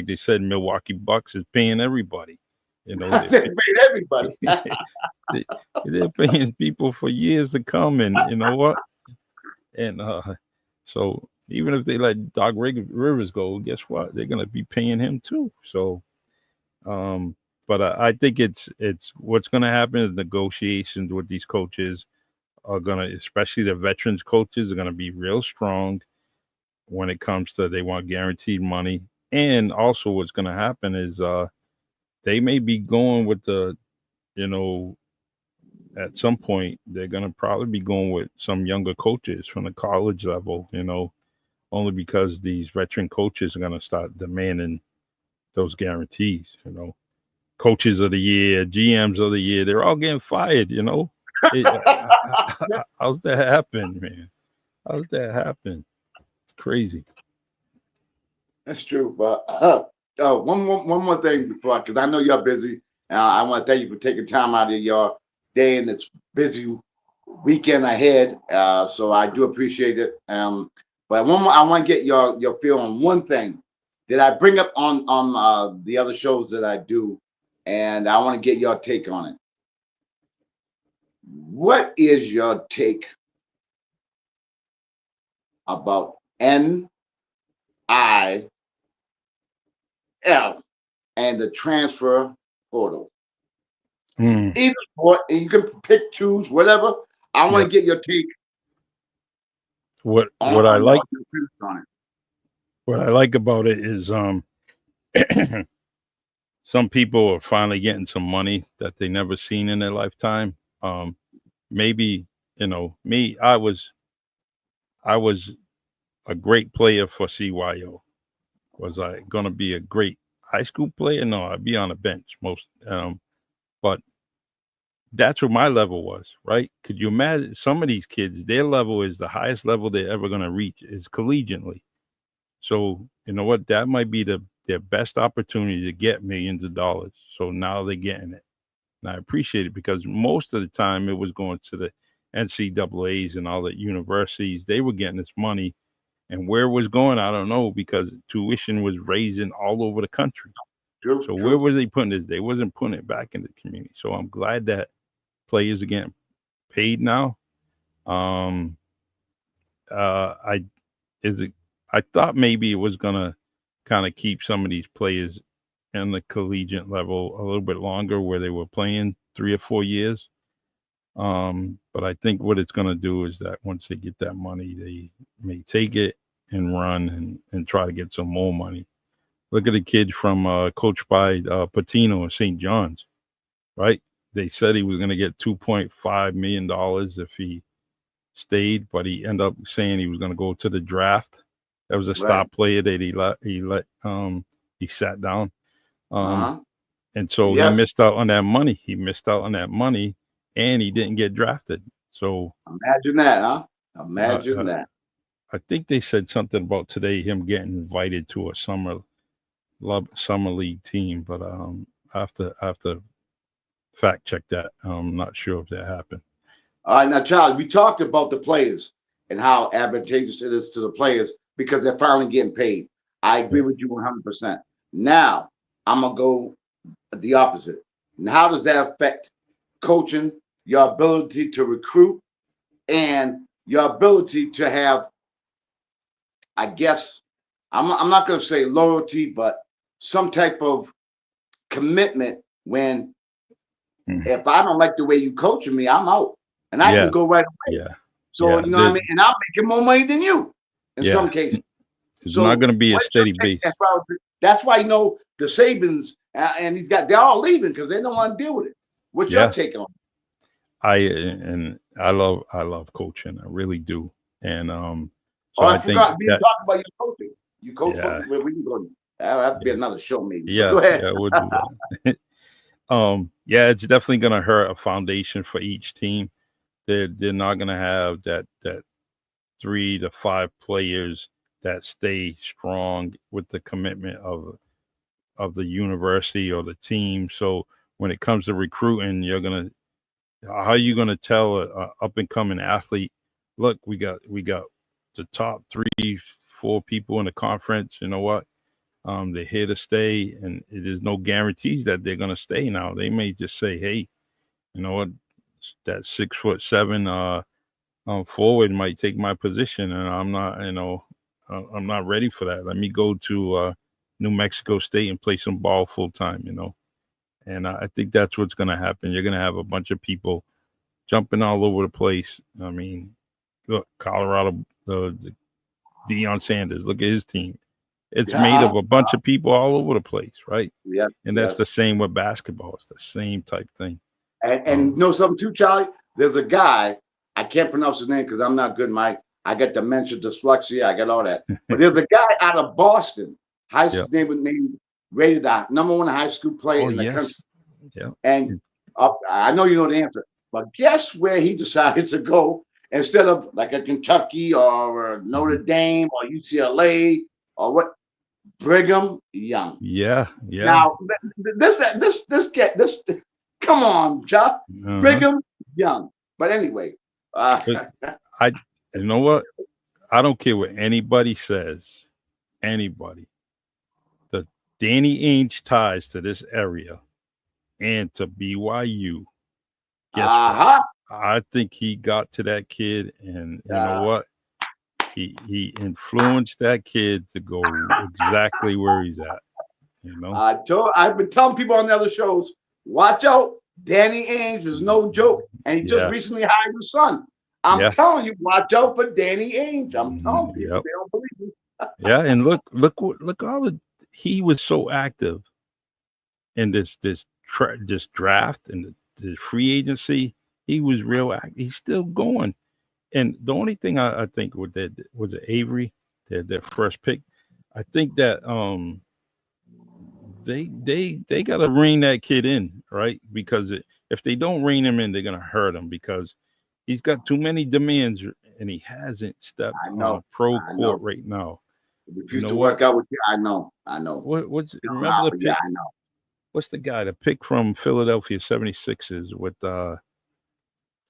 Speaker 2: they said. Milwaukee Bucks is paying everybody.
Speaker 1: They're paying everybody.
Speaker 2: They're paying people for years to come, and you know what? And so even if they let Doc Rivers go, guess what? They're going to be paying him too. So, but I think it's what's going to happen is negotiations with these coaches. are gonna, especially the veterans coaches, are gonna be real strong when it comes to they want guaranteed money. And also, what's gonna happen is they may be going with the, you know, at some point they're gonna probably be going with some younger coaches from the college level, only because these veteran coaches are gonna start demanding those guarantees. Coaches of the year, GMs of the year, they're all getting fired. It, how's that happen, man? How's that happen? It's crazy.
Speaker 1: That's true. But one more thing before, because I know you're busy. I want to thank you for taking time out of your day and it's busy weekend ahead. So I do appreciate it. But one more, I want to get your feel on one thing that I bring up on the other shows that I do, and I want to get your take on it. What is your take about NIL and the transfer portal?
Speaker 2: Mm,
Speaker 1: Either sport, and you can pick, choose, whatever. I want
Speaker 2: yep.
Speaker 1: to get your take
Speaker 2: What
Speaker 1: on,
Speaker 2: what I
Speaker 1: on,
Speaker 2: like
Speaker 1: on your opinion on it.
Speaker 2: what I like about it is some people are finally getting some money that they never seen in their lifetime. Maybe me. I was a great player for CYO. Was I going to be a great high school player? No, I'd be on the bench most. But that's what my level was, right? Could you imagine some of these kids? Their level is the highest level they're ever going to reach is collegiately. So you know what? That might be their best opportunity to get millions of dollars. So now they're getting it. And I appreciate it because most of the time it was going to the NCAAs and all the universities. They were getting this money, and where it was going, I don't know, because tuition was raising all over the country.
Speaker 1: True,
Speaker 2: So where
Speaker 1: true.
Speaker 2: were they putting this? They wasn't putting it back in the community. So I'm glad that players are getting paid now. Um, I is it? I thought maybe it was gonna kind of keep some of these players in the collegiate level a little bit longer, where they were playing 3 or 4 years. But I think what it's gonna do is that once they get that money, they may take it and run and try to get some more money. Look at the kid from coached by Patino of St. John's, right? They said he was going to get $2.5 million if he stayed, but he ended up saying he was going to go to the draft. That was a
Speaker 1: Right.
Speaker 2: stop player that he sat down. Um,
Speaker 1: Uh-huh.
Speaker 2: and so he
Speaker 1: Yes.
Speaker 2: missed out on that money. He missed out on that money, and he didn't get drafted. So
Speaker 1: Imagine that, huh?
Speaker 2: uh,
Speaker 1: Imagine
Speaker 2: uh,
Speaker 1: that.
Speaker 2: I think they said something about today him getting invited to a summer league team, but I have to fact check that. I'm not sure if that happened.
Speaker 1: All right, now, Charlie, we talked about the players and how advantageous it is to the players because they're finally getting paid. I agree
Speaker 2: Yeah.
Speaker 1: with you 100%. Now, I'm going to go the opposite. And how does that affect coaching, your ability to recruit, and your ability to have, I guess, I'm not going to say loyalty, but some type of commitment when
Speaker 2: Mm.
Speaker 1: if I don't like the way you coaching me, I'm out. And I can
Speaker 2: Yeah,
Speaker 1: go right.
Speaker 2: yeah,
Speaker 1: So,
Speaker 2: yeah.
Speaker 1: you know what I mean? And I'm making more money than you in some
Speaker 2: Yeah.
Speaker 1: cases.
Speaker 2: It's not
Speaker 1: So,
Speaker 2: going to be a
Speaker 1: what's your
Speaker 2: steady
Speaker 1: take
Speaker 2: base.
Speaker 1: as far as that's why, the Sabins and they're all leaving because they don't want to deal with it. What's your
Speaker 2: Yeah,
Speaker 1: take on it?
Speaker 2: I love coaching. I really do. And
Speaker 1: Oh,
Speaker 2: so
Speaker 1: I
Speaker 2: I think
Speaker 1: forgot. We didn't
Speaker 2: that
Speaker 1: talk about your coaching. You coach for,
Speaker 2: yeah,
Speaker 1: well, we can go. That'll have to be
Speaker 2: yeah,
Speaker 1: another show, maybe. But
Speaker 2: yeah,
Speaker 1: go ahead.
Speaker 2: yeah, we'll do that. Yeah, it's definitely going to hurt a foundation for each team. They're not going to have that 3 to 5 players that stay strong with the commitment of the university or the team. So when it comes to recruiting, how are you gonna tell a up and coming athlete, look, we got the top 3, 4 people in the conference. You know what? They're here to stay, and it is no guarantees that they're gonna stay. Now they may just say, hey, you know what? That 6'7" forward might take my position, and I'm not, I'm not ready for that. Let me go to New Mexico State and play some ball full time. And I think that's what's going to happen. You're going to have a bunch of people jumping all over the place. I mean, look, Colorado, the Deion Sanders. Look at his team. It's made of a bunch of people all over the place, right?
Speaker 1: Yeah.
Speaker 2: And that's the same with basketball. It's the same type thing.
Speaker 1: And you know something too, Charlie? There's a guy, I can't pronounce his name because I'm not good, Mike. I got dementia, dyslexia, I got all that. But there's a guy out of Boston, high school named rated the #1 high school player in the country.
Speaker 2: Yeah.
Speaker 1: And I know you know the answer, but guess where he decided to go instead of like a Kentucky or a Notre Dame or UCLA or what? Brigham Young.
Speaker 2: Yeah.
Speaker 1: Now this come on, Chuck. Brigham Young. But anyway,
Speaker 2: you know what? I don't care what anybody says. Anybody. The Danny Ainge ties to this area and to BYU. Guess what? I think he got to that kid, and you know what? He influenced that kid to go exactly where he's at. You know,
Speaker 1: I've been telling people on the other shows, watch out. Danny Ainge is no joke, and he just recently hired his son. I'm telling you, watch out for Danny Ainge. I'm telling people, they don't believe me.
Speaker 2: And look all he was so active in this draft and the free agency. He was real active. He's still going. And the only thing I think with that was Avery, their first pick. I think that they got to rein that kid in, right? Because if they don't rein him in, they're gonna hurt him because he's got too many demands and he hasn't stepped on a pro court right now.
Speaker 1: Refused to work out with you. I know.
Speaker 2: Remember the pick?
Speaker 1: Yeah, I know.
Speaker 2: What's the guy? The pick from Philadelphia 76ers with oh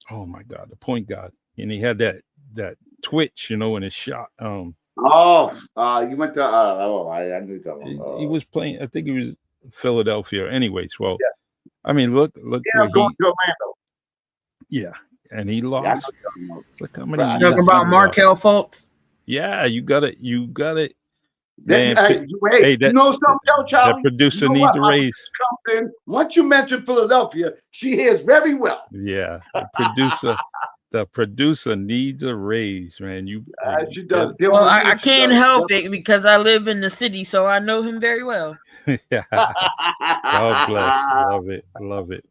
Speaker 2: my God, the point guard. And he had that twitch, in his shot.
Speaker 1: You went to I knew that.
Speaker 2: He was playing, I think he was Philadelphia. Anyways, well, I mean, look
Speaker 1: where I'm going to Orlando.
Speaker 2: Yeah, and he lost. Look how many.
Speaker 4: Talking about Markelle Fultz.
Speaker 2: Yeah, you got it.
Speaker 1: Man, you know something, Charlie?
Speaker 2: That producer needs a raise.
Speaker 1: Once you mention Philadelphia, she hears very well.
Speaker 2: Yeah, the producer needs a raise, man.
Speaker 1: She does.
Speaker 4: Well, I can't help it because I live in the city, so I know him very well.
Speaker 2: Yeah. God bless. Love it.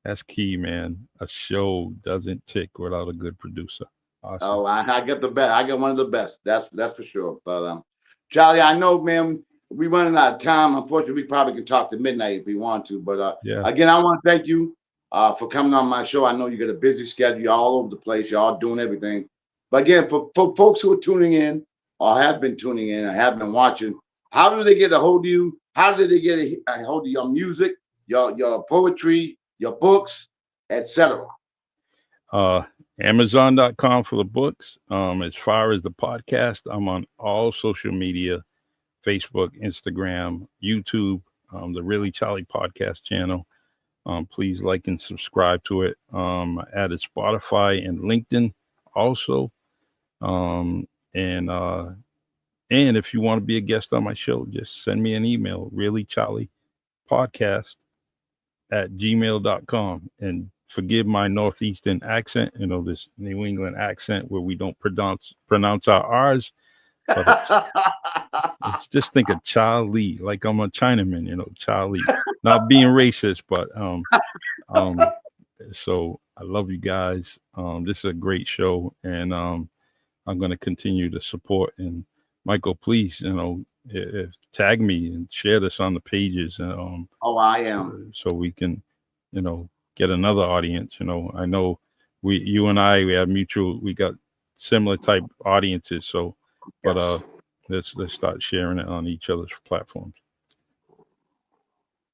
Speaker 2: That's key, man. A show doesn't tick without a good producer. Awesome.
Speaker 1: Oh, I get the best. I get one of the best. That's for sure. But Charlie, I know, man, we're running out of time. Unfortunately, we probably can talk to midnight if we want to. But again, I want to thank you for coming on my show. I know you got a busy schedule. You're all over the place. You're all doing everything. But again, for folks who are tuning in or have been tuning in or have been watching, how do they get a hold of you? How do they get a hold of your music, your poetry, your books, etc.?
Speaker 2: Amazon.com for the books. As far as the podcast, I'm on all social media, Facebook, Instagram, YouTube, the Really Charlie podcast channel. Please like and subscribe to it. I added Spotify and LinkedIn also. And if you want to be a guest on my show, just send me an email, reallycharliepodcast@gmail.com. And forgive my Northeastern accent, this New England accent where we don't pronounce our R's. But it's just think of Charlie, like I'm a Chinaman, Charlie. Not being racist, but so I love you guys. This is a great show, and I'm going to continue to support. And Michael, please, tag me and share this on the pages.
Speaker 1: I am.
Speaker 2: So we can, get another audience. I know you and I, we got similar type audiences. So, but let's start sharing it on each other's platforms.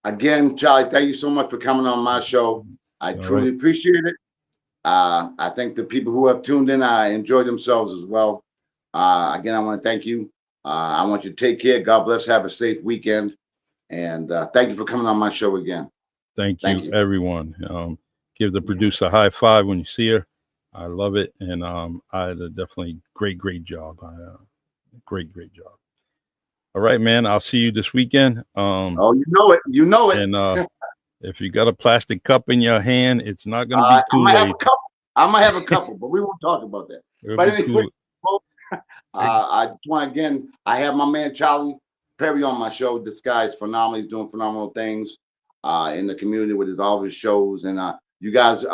Speaker 1: Again, Charlie, thank you so much for coming on my show. I truly appreciate it. I think the people who have tuned in, enjoyed themselves as well. Again, I want to thank you. I want you to take care. God bless. Have a safe weekend. And thank you for coming on my show again.
Speaker 2: Thank you, everyone. Give the producer a high five when you see her. I love it. And I had a definitely great job. Great job. All right, man. I'll see you this weekend.
Speaker 1: You know it.
Speaker 2: And If you got a plastic cup in your hand, it's not going to
Speaker 1: I
Speaker 2: be
Speaker 1: might have
Speaker 2: Kool-Aid.
Speaker 1: a couple. I might have a couple, but we won't talk about that.
Speaker 2: It'll
Speaker 1: But
Speaker 2: be
Speaker 1: anyway,
Speaker 2: Kool-
Speaker 1: folks, I just want again. I have my man Charlie Perry on my show. This guy is phenomenal. He's doing phenomenal things in the community with all his shows. And you guys,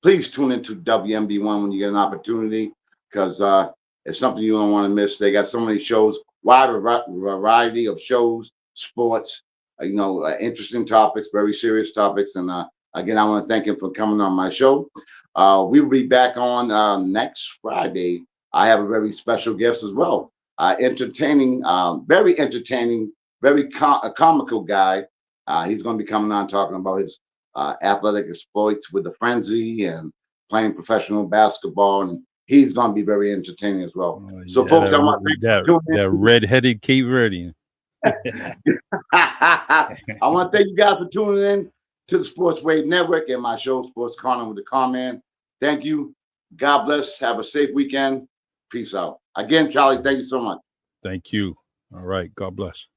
Speaker 1: please tune into WMB1 when you get an opportunity, because it's something you don't want to miss. They got so many shows, wide variety of shows, sports, interesting topics, very serious topics. And again, I want to thank him for coming on my show. We will be back on next Friday. I have a very special guest as well. Very entertaining, very comical guy. He's going to be coming on talking about his athletic exploits with the frenzy and playing professional basketball. And he's going to be very entertaining as well. So,
Speaker 2: yeah,
Speaker 1: folks, I want to thank you.
Speaker 2: that red-headed Cape Verdean.
Speaker 1: I want to thank you guys for tuning in to the Sports Wave Network and my show, Sports Corner with the Conn Man. Thank you. God bless. Have a safe weekend. Peace out. Again, Charlie, thank you so much.
Speaker 2: Thank you. All right. God bless.